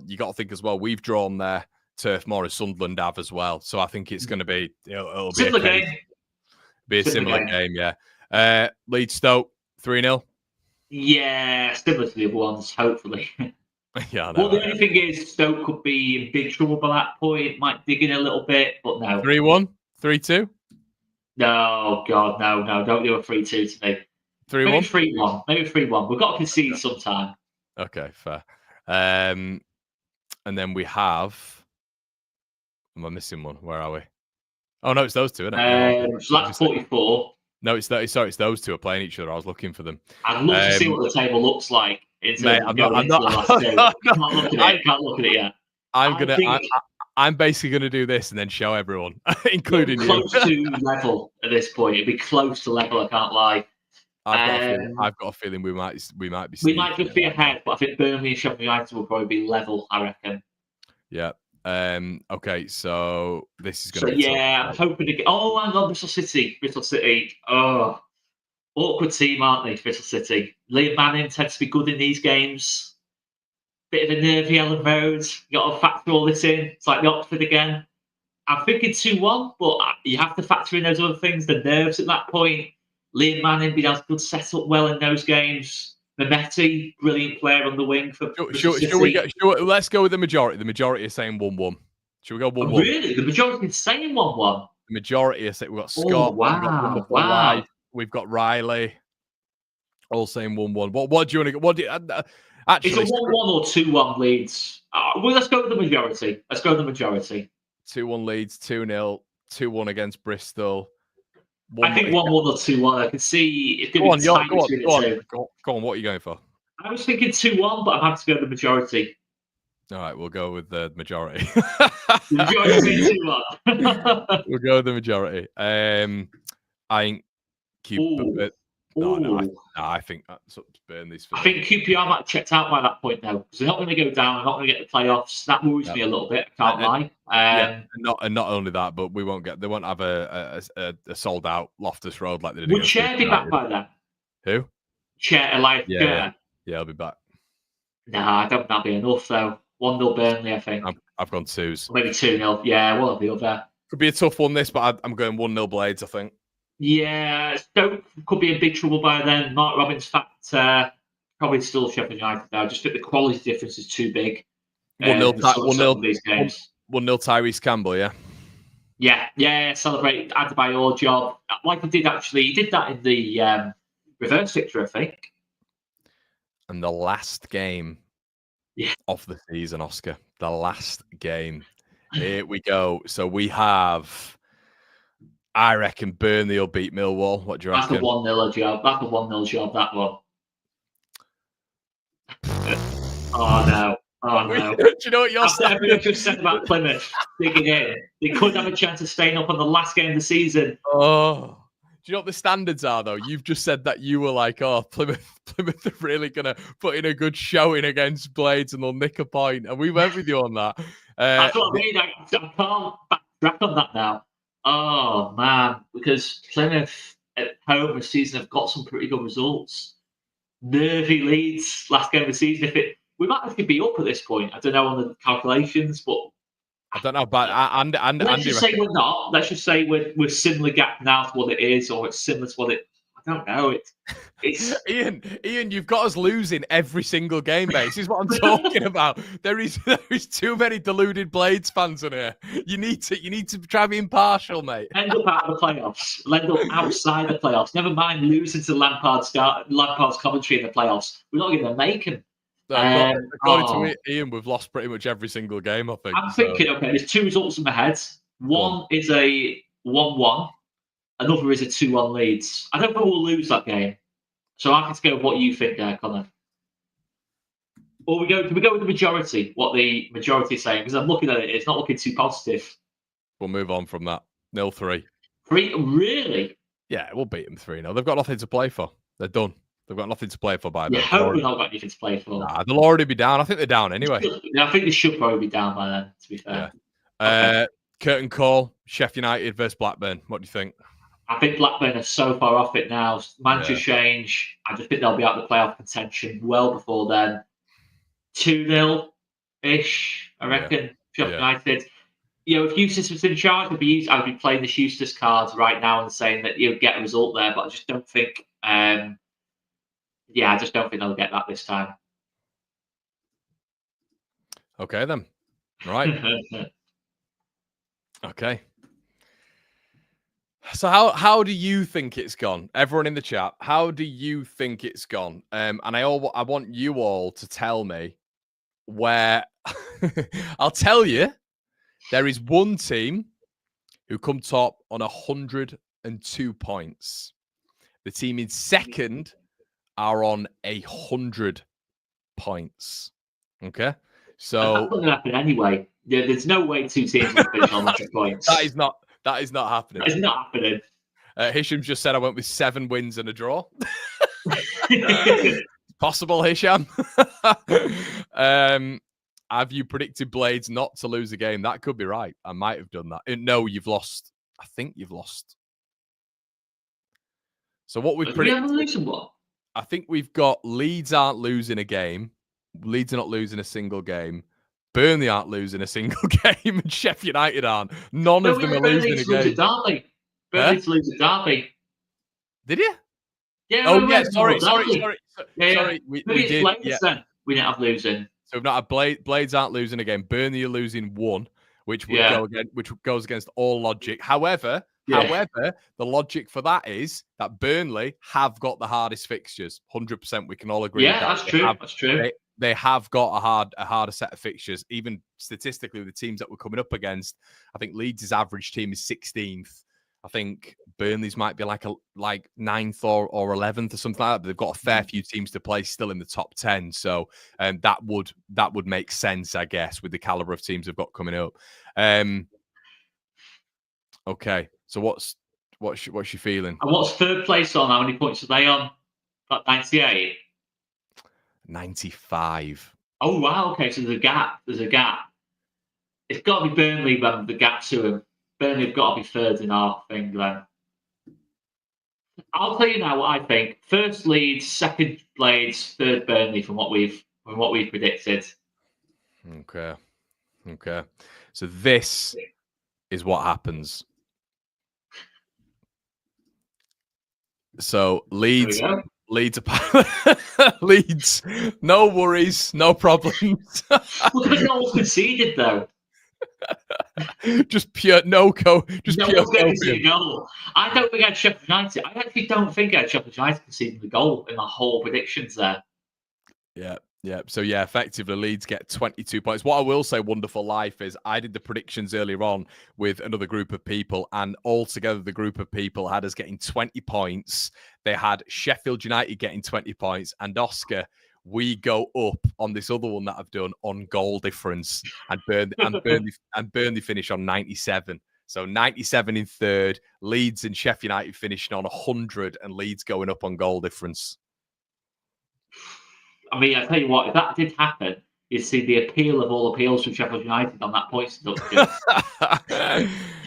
We've drawn there. turf more as Sunderland have as well. So I think it's going to be it'll Similar be game. Be a similar game, yeah. Leeds Stoke 3-0. Yeah, similar to the other ones, hopefully. Yeah, I know. Well, the only thing is, Stoke could be in big trouble by that point. Might dig in a little bit, but no. 3-1, 3-2. No, God, no. Don't do a 3-2 to me. 3-1. Maybe 3-1. Maybe 3-1. We've got to concede sometime. Okay, fair. And then we have. Am I missing one? Where are we? Oh no, it's those two, isn't it? So that's 44. No, it's those two are playing each other. I was looking for them. I'd love to see what the table looks like. Mate, I'm not. Can't look at it yet. I'm basically gonna do this and then show everyone, including close to level at this point. It'd be close to level. I can't lie. I've got a feeling we might be. We might just be ahead, but I think Burnley and Sheffield United will probably be level. I reckon. Yeah. Okay, so this is going to be I'm hoping to get. Oh, hang on, Bristol City. Oh, awkward team, aren't they? Bristol City. Liam Manning tends to be good in these games. Bit of a nervy Ellen Road. You got to factor all this in. It's like the Oxford again. I'm thinking 2-1, but you have to factor in those other things. The nerves at that point. Liam Manning being able to set up well in those games. Mehmeti, brilliant player on the wing for. Let's go with the majority. The majority is saying 1-1. Should we go 1-1? Really? The majority is saying 1-1. The majority is saying we've got Scott. Wow. We've got Riley. All saying 1-1. What do you want to? What do you, actually? It's a 1-1 or 2-1 Leeds. Well, let's go with the majority. 2-1 Leeds, 2-0, 2-1 against Bristol. I think 1-1 or 2-1. I can see it's going to be tight between the two. Go on, what are you going for? I was thinking 2-1, but I'm happy to go with the majority. All right, we'll go with the majority. The majority 2-1. We'll go with the majority. I think I think that's up to Burnley's. I think QPR might have checked out by that point now because they're not going to go down. They're not going to get the playoffs. That worries me a little bit. I can't lie. And not only that, but they won't have a sold out Loftus Road like they did. Would Chair be back by then? Who? Chair, Elias. Yeah, I'll be back. Nah, I don't think that'll be enough though. 1-0 Burnley, I think. I've gone 2s. Or maybe 2-0. Yeah, one or the other. Could be a tough one this, but I'm going 1-0 Blades, I think. Yeah, Stoke could be in big trouble by then. Mark Robins' factor, probably still Sheffield United now. I just think the quality difference is too big. 1-0 these games. 1-0 Tyrese Campbell, yeah? Yeah. Celebrate Adebayor job. Like he did actually. He did that in the reverse victory, I think. And the last game of the season, Oscar. The last game. Here we go. So we have... I reckon Burnley will beat Millwall. What do you reckon? That's a 1-0 job. That's a 1-0 job, that one. Oh, no. Do you know what you're saying? Everything I just said about Plymouth, digging in. They could have a chance of staying up on the last game of the season. Oh. Do you know what the standards are, though? You've just said that you were like, oh, Plymouth are really going to put in a good showing against Blades and they'll nick a point. And we went with you on that. That's what I mean. I can't backtrack on that now. Oh, man. Because Plymouth at home this season have got some pretty good results. Nervy Leeds last game of the season. We might actually be up at this point. I don't know on the calculations, but I don't know. But let's just say we're not. Let's just say we're similar gap now to what it is, or it's similar to what it. I don't know. It's Ian. You've got us losing every single game, mate. This is what I'm talking about. There is too many deluded Blades fans in here. You need to try to be impartial, mate. End up out of the playoffs. End up outside the playoffs. Never mind losing to Lampard's commentary in the playoffs. We're not going to make him. According to Ian, we've lost pretty much every single game, I think. I'm thinking, okay, there's two results in my head. One is a 1-1. Another is a 2-1 Leeds. I don't think we'll lose that game. So I have to go with what you think there, Connor. Or do we go with the majority, what the majority is saying? Because I'm looking at it, it's not looking too positive. We'll move on from that. 0-3. 3? Really? Yeah, we'll beat them 3-0. They've got nothing to play for. They're done. They've got nothing to play for by then. I hope they've not got anything to play for. Nah, they'll already be down. I think they're down anyway. I think they should probably be down by then, to be fair. Yeah. Curtain call, Sheffield United versus Blackburn. What do you think? I think Blackburn are so far off it now. Manager change. I just think they'll be out of the playoff contention well before then. 2-0-ish, I reckon. Sheffield United. If Eustace was in charge, I'd be playing the Eustace cards right now and saying that you'll get a result there. But I just don't think. I just don't think they'll get that this time. Okay, then. Right. Okay. So how do you think it's gone? Everyone in the chat, how do you think it's gone? And I want you all to tell me where. I'll tell you, there is one team who come top on 102 points. The team in second are on 100 points. Okay, so that's not going to happen anyway. There's no way two teams will finish on 100 points. That is not happening. That is not happening. Hisham just said I went with 7 wins and a draw. Possible, Hisham. Have you predicted Blades not to lose a game? That could be right. I might have done that. No, you've lost. I think you've lost. So what we've predicted, I think we've got Leeds aren't losing a game. Leeds are not losing a single game. Burnley aren't losing a single game, and Sheffield United aren't. None of them are losing a game. Burnley to lose at Derby. Did you? Yeah. Oh, yeah. Sorry. Yeah. Sorry. We did. Yeah. We didn't have losing. So we've not had Blades aren't losing a game. Burnley are losing 1, which would go again, which goes against all logic. However, the logic for that is that Burnley have got the hardest fixtures. 100%. We can all agree. Yeah, that's true. That's true. They have got a harder set of fixtures. Even statistically, the teams that we're coming up against, I think Leeds' average team is 16th. I think Burnley's might be like 9th or 11th or something like that. But they've got a fair few teams to play still in the top 10. So that would make sense, I guess, with the caliber of teams they've got coming up. Okay. So what's your feeling? And what's third place on? How many points are they on? About 98? 95. Oh, wow. Okay. So there's a gap. It's got to be Burnley, then, the gap to him. Burnley have got to be third in our thing, then. I'll tell you now what I think. First Leeds, second Blades, third Burnley from what we've predicted. Okay. So this is what happens. So Leeds, no worries, no problems. Look at the goals conceded, though. Just pure no go. Just no pure goal. I don't think I had Sheffield United. I actually don't think I had Sheffield United conceding the goal in the whole predictions there. Yeah. So effectively Leeds get 22 points. What I will say, Wonderful Life, is I did the predictions earlier on with another group of people, and altogether the group of people had us getting 20 points. They had Sheffield United getting 20 points, and Oscar, we go up on this other one that I've done on goal difference, and Burnley finish on 97. So 97 in third. Leeds and Sheffield United finishing on 100, and Leeds going up on goal difference. I mean, I tell you what, if that did happen, you'd see the appeal of all appeals from Sheffield United on that points deduction.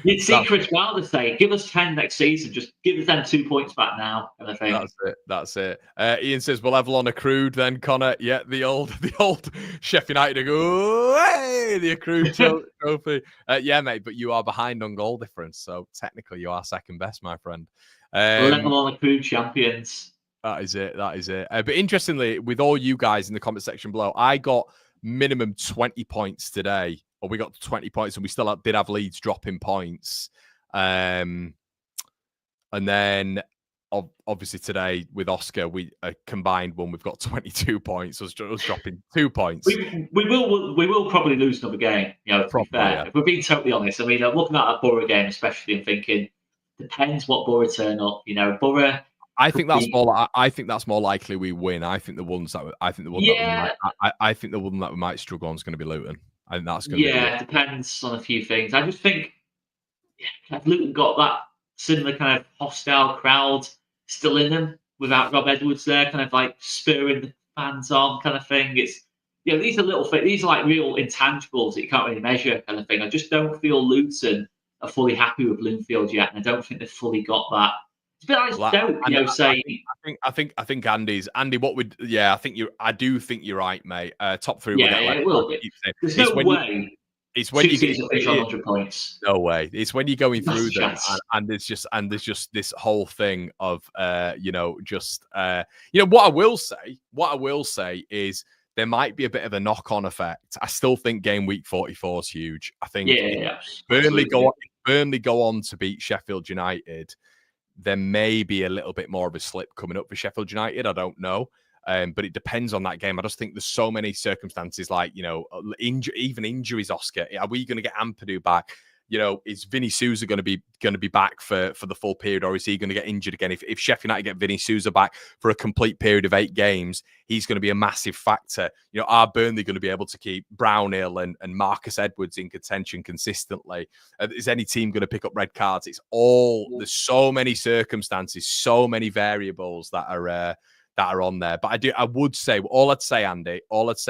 You'd see Chris Wilder say, "Give us 10 next season. Just give us them 2 points back now." And I think that's it. Ian says we'll level on accrued then, Connor. Yeah, the old Sheffield United go, hey, the accrued trophy. Yeah, mate, but you are behind on goal difference, so technically you are second best, my friend. Level on accrued champions. That is it. But interestingly, with all you guys in the comment section below, I got minimum 20 points today, or we got 20 points, and we still did have Leeds dropping points. And then obviously today with Oscar, we combined one, we've got 22 points. So us dropping 2 points. We will probably lose another game. To be fair. Yeah. If we're being totally honest, I mean, I'm looking at that Borough game especially and thinking, depends what Borough turn up. Borough. I think that's more likely we win. I think the one that we might struggle on is going to be Luton. I think that's going to be it depends on a few things. I just think have Luton got that similar kind of hostile crowd still in them without Rob Edwards there, kind of like spurring the fans on, kind of thing. It's these are little things. These are like real intangibles that you can't really measure, kind of thing. I just don't feel Luton are fully happy with Bloomfield yet, and I don't think they've fully got that. It's a bit like I think Andy. What would? Yeah, I do think you're right, mate. Top three. Yeah, it will be. There's no way. It's when you get 100 points. No way. It's when you're going through them, and there's just this whole thing of what I will say is there might be a bit of a knock-on effect. I still think game week 44 is huge. I think Burnley go on to beat Sheffield United, there may be a little bit more of a slip coming up for Sheffield United. I don't know. But it depends on that game. I just think there's so many circumstances, like, even injuries, Oscar. Are we going to get Ampadu back? Is Vinny Souza going to be back for the full period, or is he going to get injured again? If Sheffield United get Vinny Souza back for a complete period of 8 games, he's going to be a massive factor. Are Burnley going to be able to keep Brownhill and Marcus Edwards in contention consistently? Is any team going to pick up red cards? There's so many circumstances, so many variables that are on there. But I'd say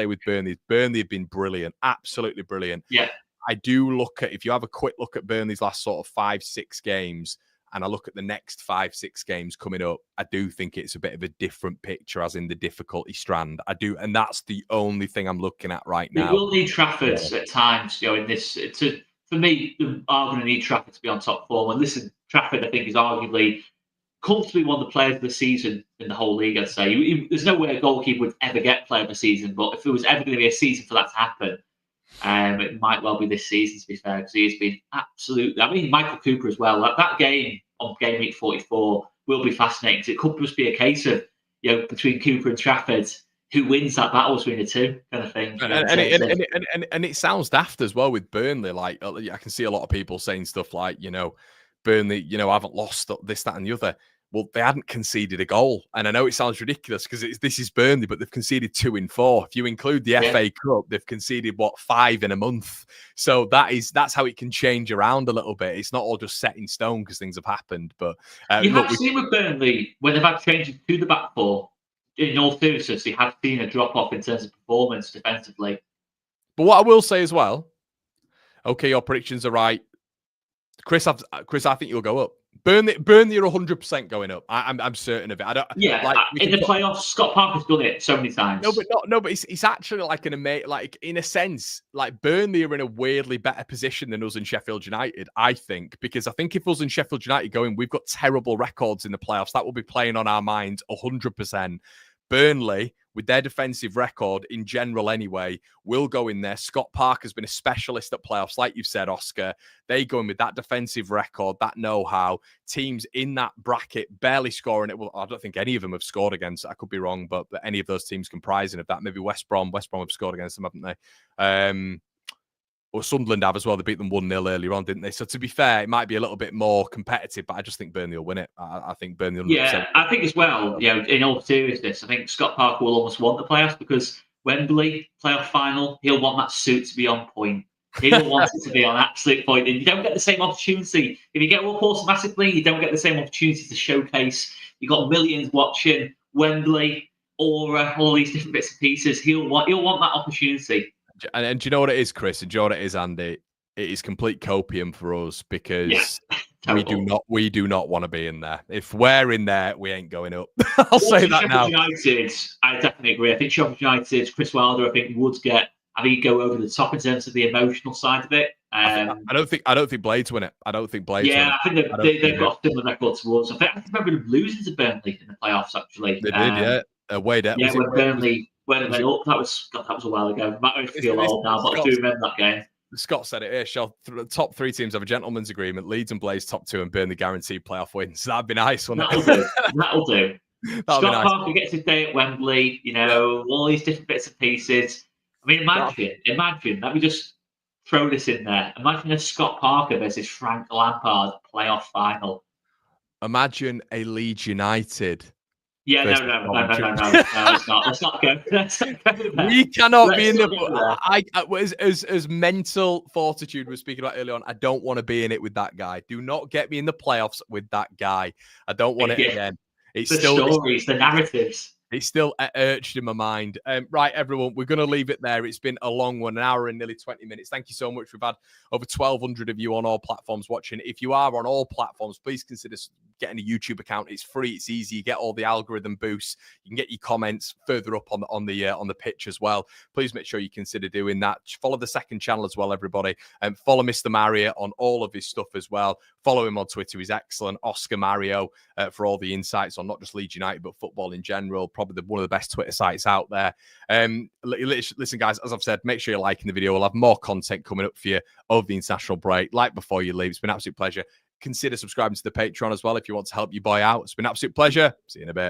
with Burnley have been brilliant, absolutely brilliant. Yeah. I do if you have a quick look at Burnley's last sort of 5-6 games, and I look at the next 5-6 games coming up, I do think it's a bit of a different picture, as in the difficulty strand. I do, and that's the only thing I'm looking at right now. They will need Trafford at times, in this. For me, they are going to need Trafford to be on top form. And listen, Trafford, I think, is arguably comfortably one of the players of the season in the whole league, I'd say. There's no way a goalkeeper would ever get player of the season, but if there was ever going to be a season for that to happen, it might well be this season, to be fair, because he has been absolutely... I mean, Michael Cooper as well. That game on game week 44 will be fascinating, because it could just be a case of, between Cooper and Trafford, who wins that battle between the two, kind of thing. And it sounds daft as well with Burnley. Like, I can see a lot of people saying stuff like, Burnley, haven't lost this, that, and the other. Well, they hadn't conceded a goal. And I know it sounds ridiculous because this is Burnley, but they've conceded 2 in 4. If you include the FA Cup, they've conceded, 5 in a month. So that's how it can change around a little bit. It's not all just set in stone because things have happened. But have seen with Burnley, when they've had changes to the back four, in all seriousness, they have seen a drop-off in terms of performance defensively. But what I will say as well, okay, your predictions are right. Chris, I think you'll go up. Burnley are 100% going up. I'm certain of it. In the playoffs, Scott Parker's done it so many times. No, but it's actually like in a sense, like Burnley are in a weirdly better position than us and Sheffield United, I think, because I think if us and Sheffield United going, we've got terrible records in the playoffs. That will be playing on our minds 100%. Burnley, with their defensive record in general anyway, will go in there. Scott Parker's been a specialist at playoffs, like you've said, Oscar. They go in with that defensive record, that know-how. Teams in that bracket barely scoring it. Well, I don't think any of them have scored against it. I could be wrong, but any of those teams comprising of that. Maybe West Brom have scored against them, haven't they? Or Sunderland have as well. They beat them 1-0 earlier on, didn't they? So to be fair, it might be a little bit more competitive, but I just think Burnley will win it. I think Burnley will. Yeah, I think as well, in all seriousness, I think Scott Parker will almost want the playoffs, because Wembley, playoff final, he'll want that suit to be on point. He'll want it to be on absolute point. And you don't get the same opportunity. If you get up automatically, you don't get the same opportunity to showcase. You've got millions watching Wembley, aura, all these different bits and pieces. He'll want that opportunity. And do you know what it is, Chris? And do you know what it is, Andy? It is complete copium for us, because we do not want to be in there. If we're in there, we ain't going up. I'll say that now. United, I definitely agree. I think Sheffield United, Chris Wilder, would go over the top in terms of the emotional side of it. I don't think Blades win it. I don't think Blades win it. I think they've got a similar record towards. I remember them losing to Burnley in the playoffs, actually. They did, Away there. Yeah, when Burnley went up, that was a while ago. I feel old now, but I do remember that game. Scott said it here, Shell. The top 3 teams have a gentleman's agreement. Leeds and Blaze top 2, and Burnley guaranteed playoff wins. That'd be nice, wouldn't it? That'll do. Scott Parker gets his day at Wembley, all these different bits and pieces. I mean, imagine, let me just throw this in there. Imagine a Scott Parker versus Frank Lampard playoff final. Imagine a Leeds United. Yeah, no, it's not. Let's not go. We cannot be in the... As mental fortitude we were speaking about earlier on, I don't want to be in it with that guy. Do not get me in the playoffs with that guy. I don't want it again. It's the stories, the narratives. It's still urged in my mind. Right, everyone, we're going to leave it there. It's been a long one, an hour and nearly 20 minutes. Thank you so much. We've had over 1,200 of you on all platforms watching. If you are on all platforms, please consider getting a YouTube account. It's free, it's easy. You get all the algorithm boosts. You can get your comments further up on the pitch as well. Please make sure you consider doing that. Follow the second channel as well, everybody, and follow Mr. Mario on all of his stuff as well. Follow him on Twitter. He's excellent. Oscar Mario for all the insights on not just Leeds United but football in general. Probably one of the best Twitter sites out there. Listen, guys, as I've said, make sure you're liking the video. We'll have more content coming up for you over the international break. Like before you leave. It's been an absolute pleasure. Consider subscribing to the Patreon as well if you want to help your boy out. It's been an absolute pleasure. See you in a bit.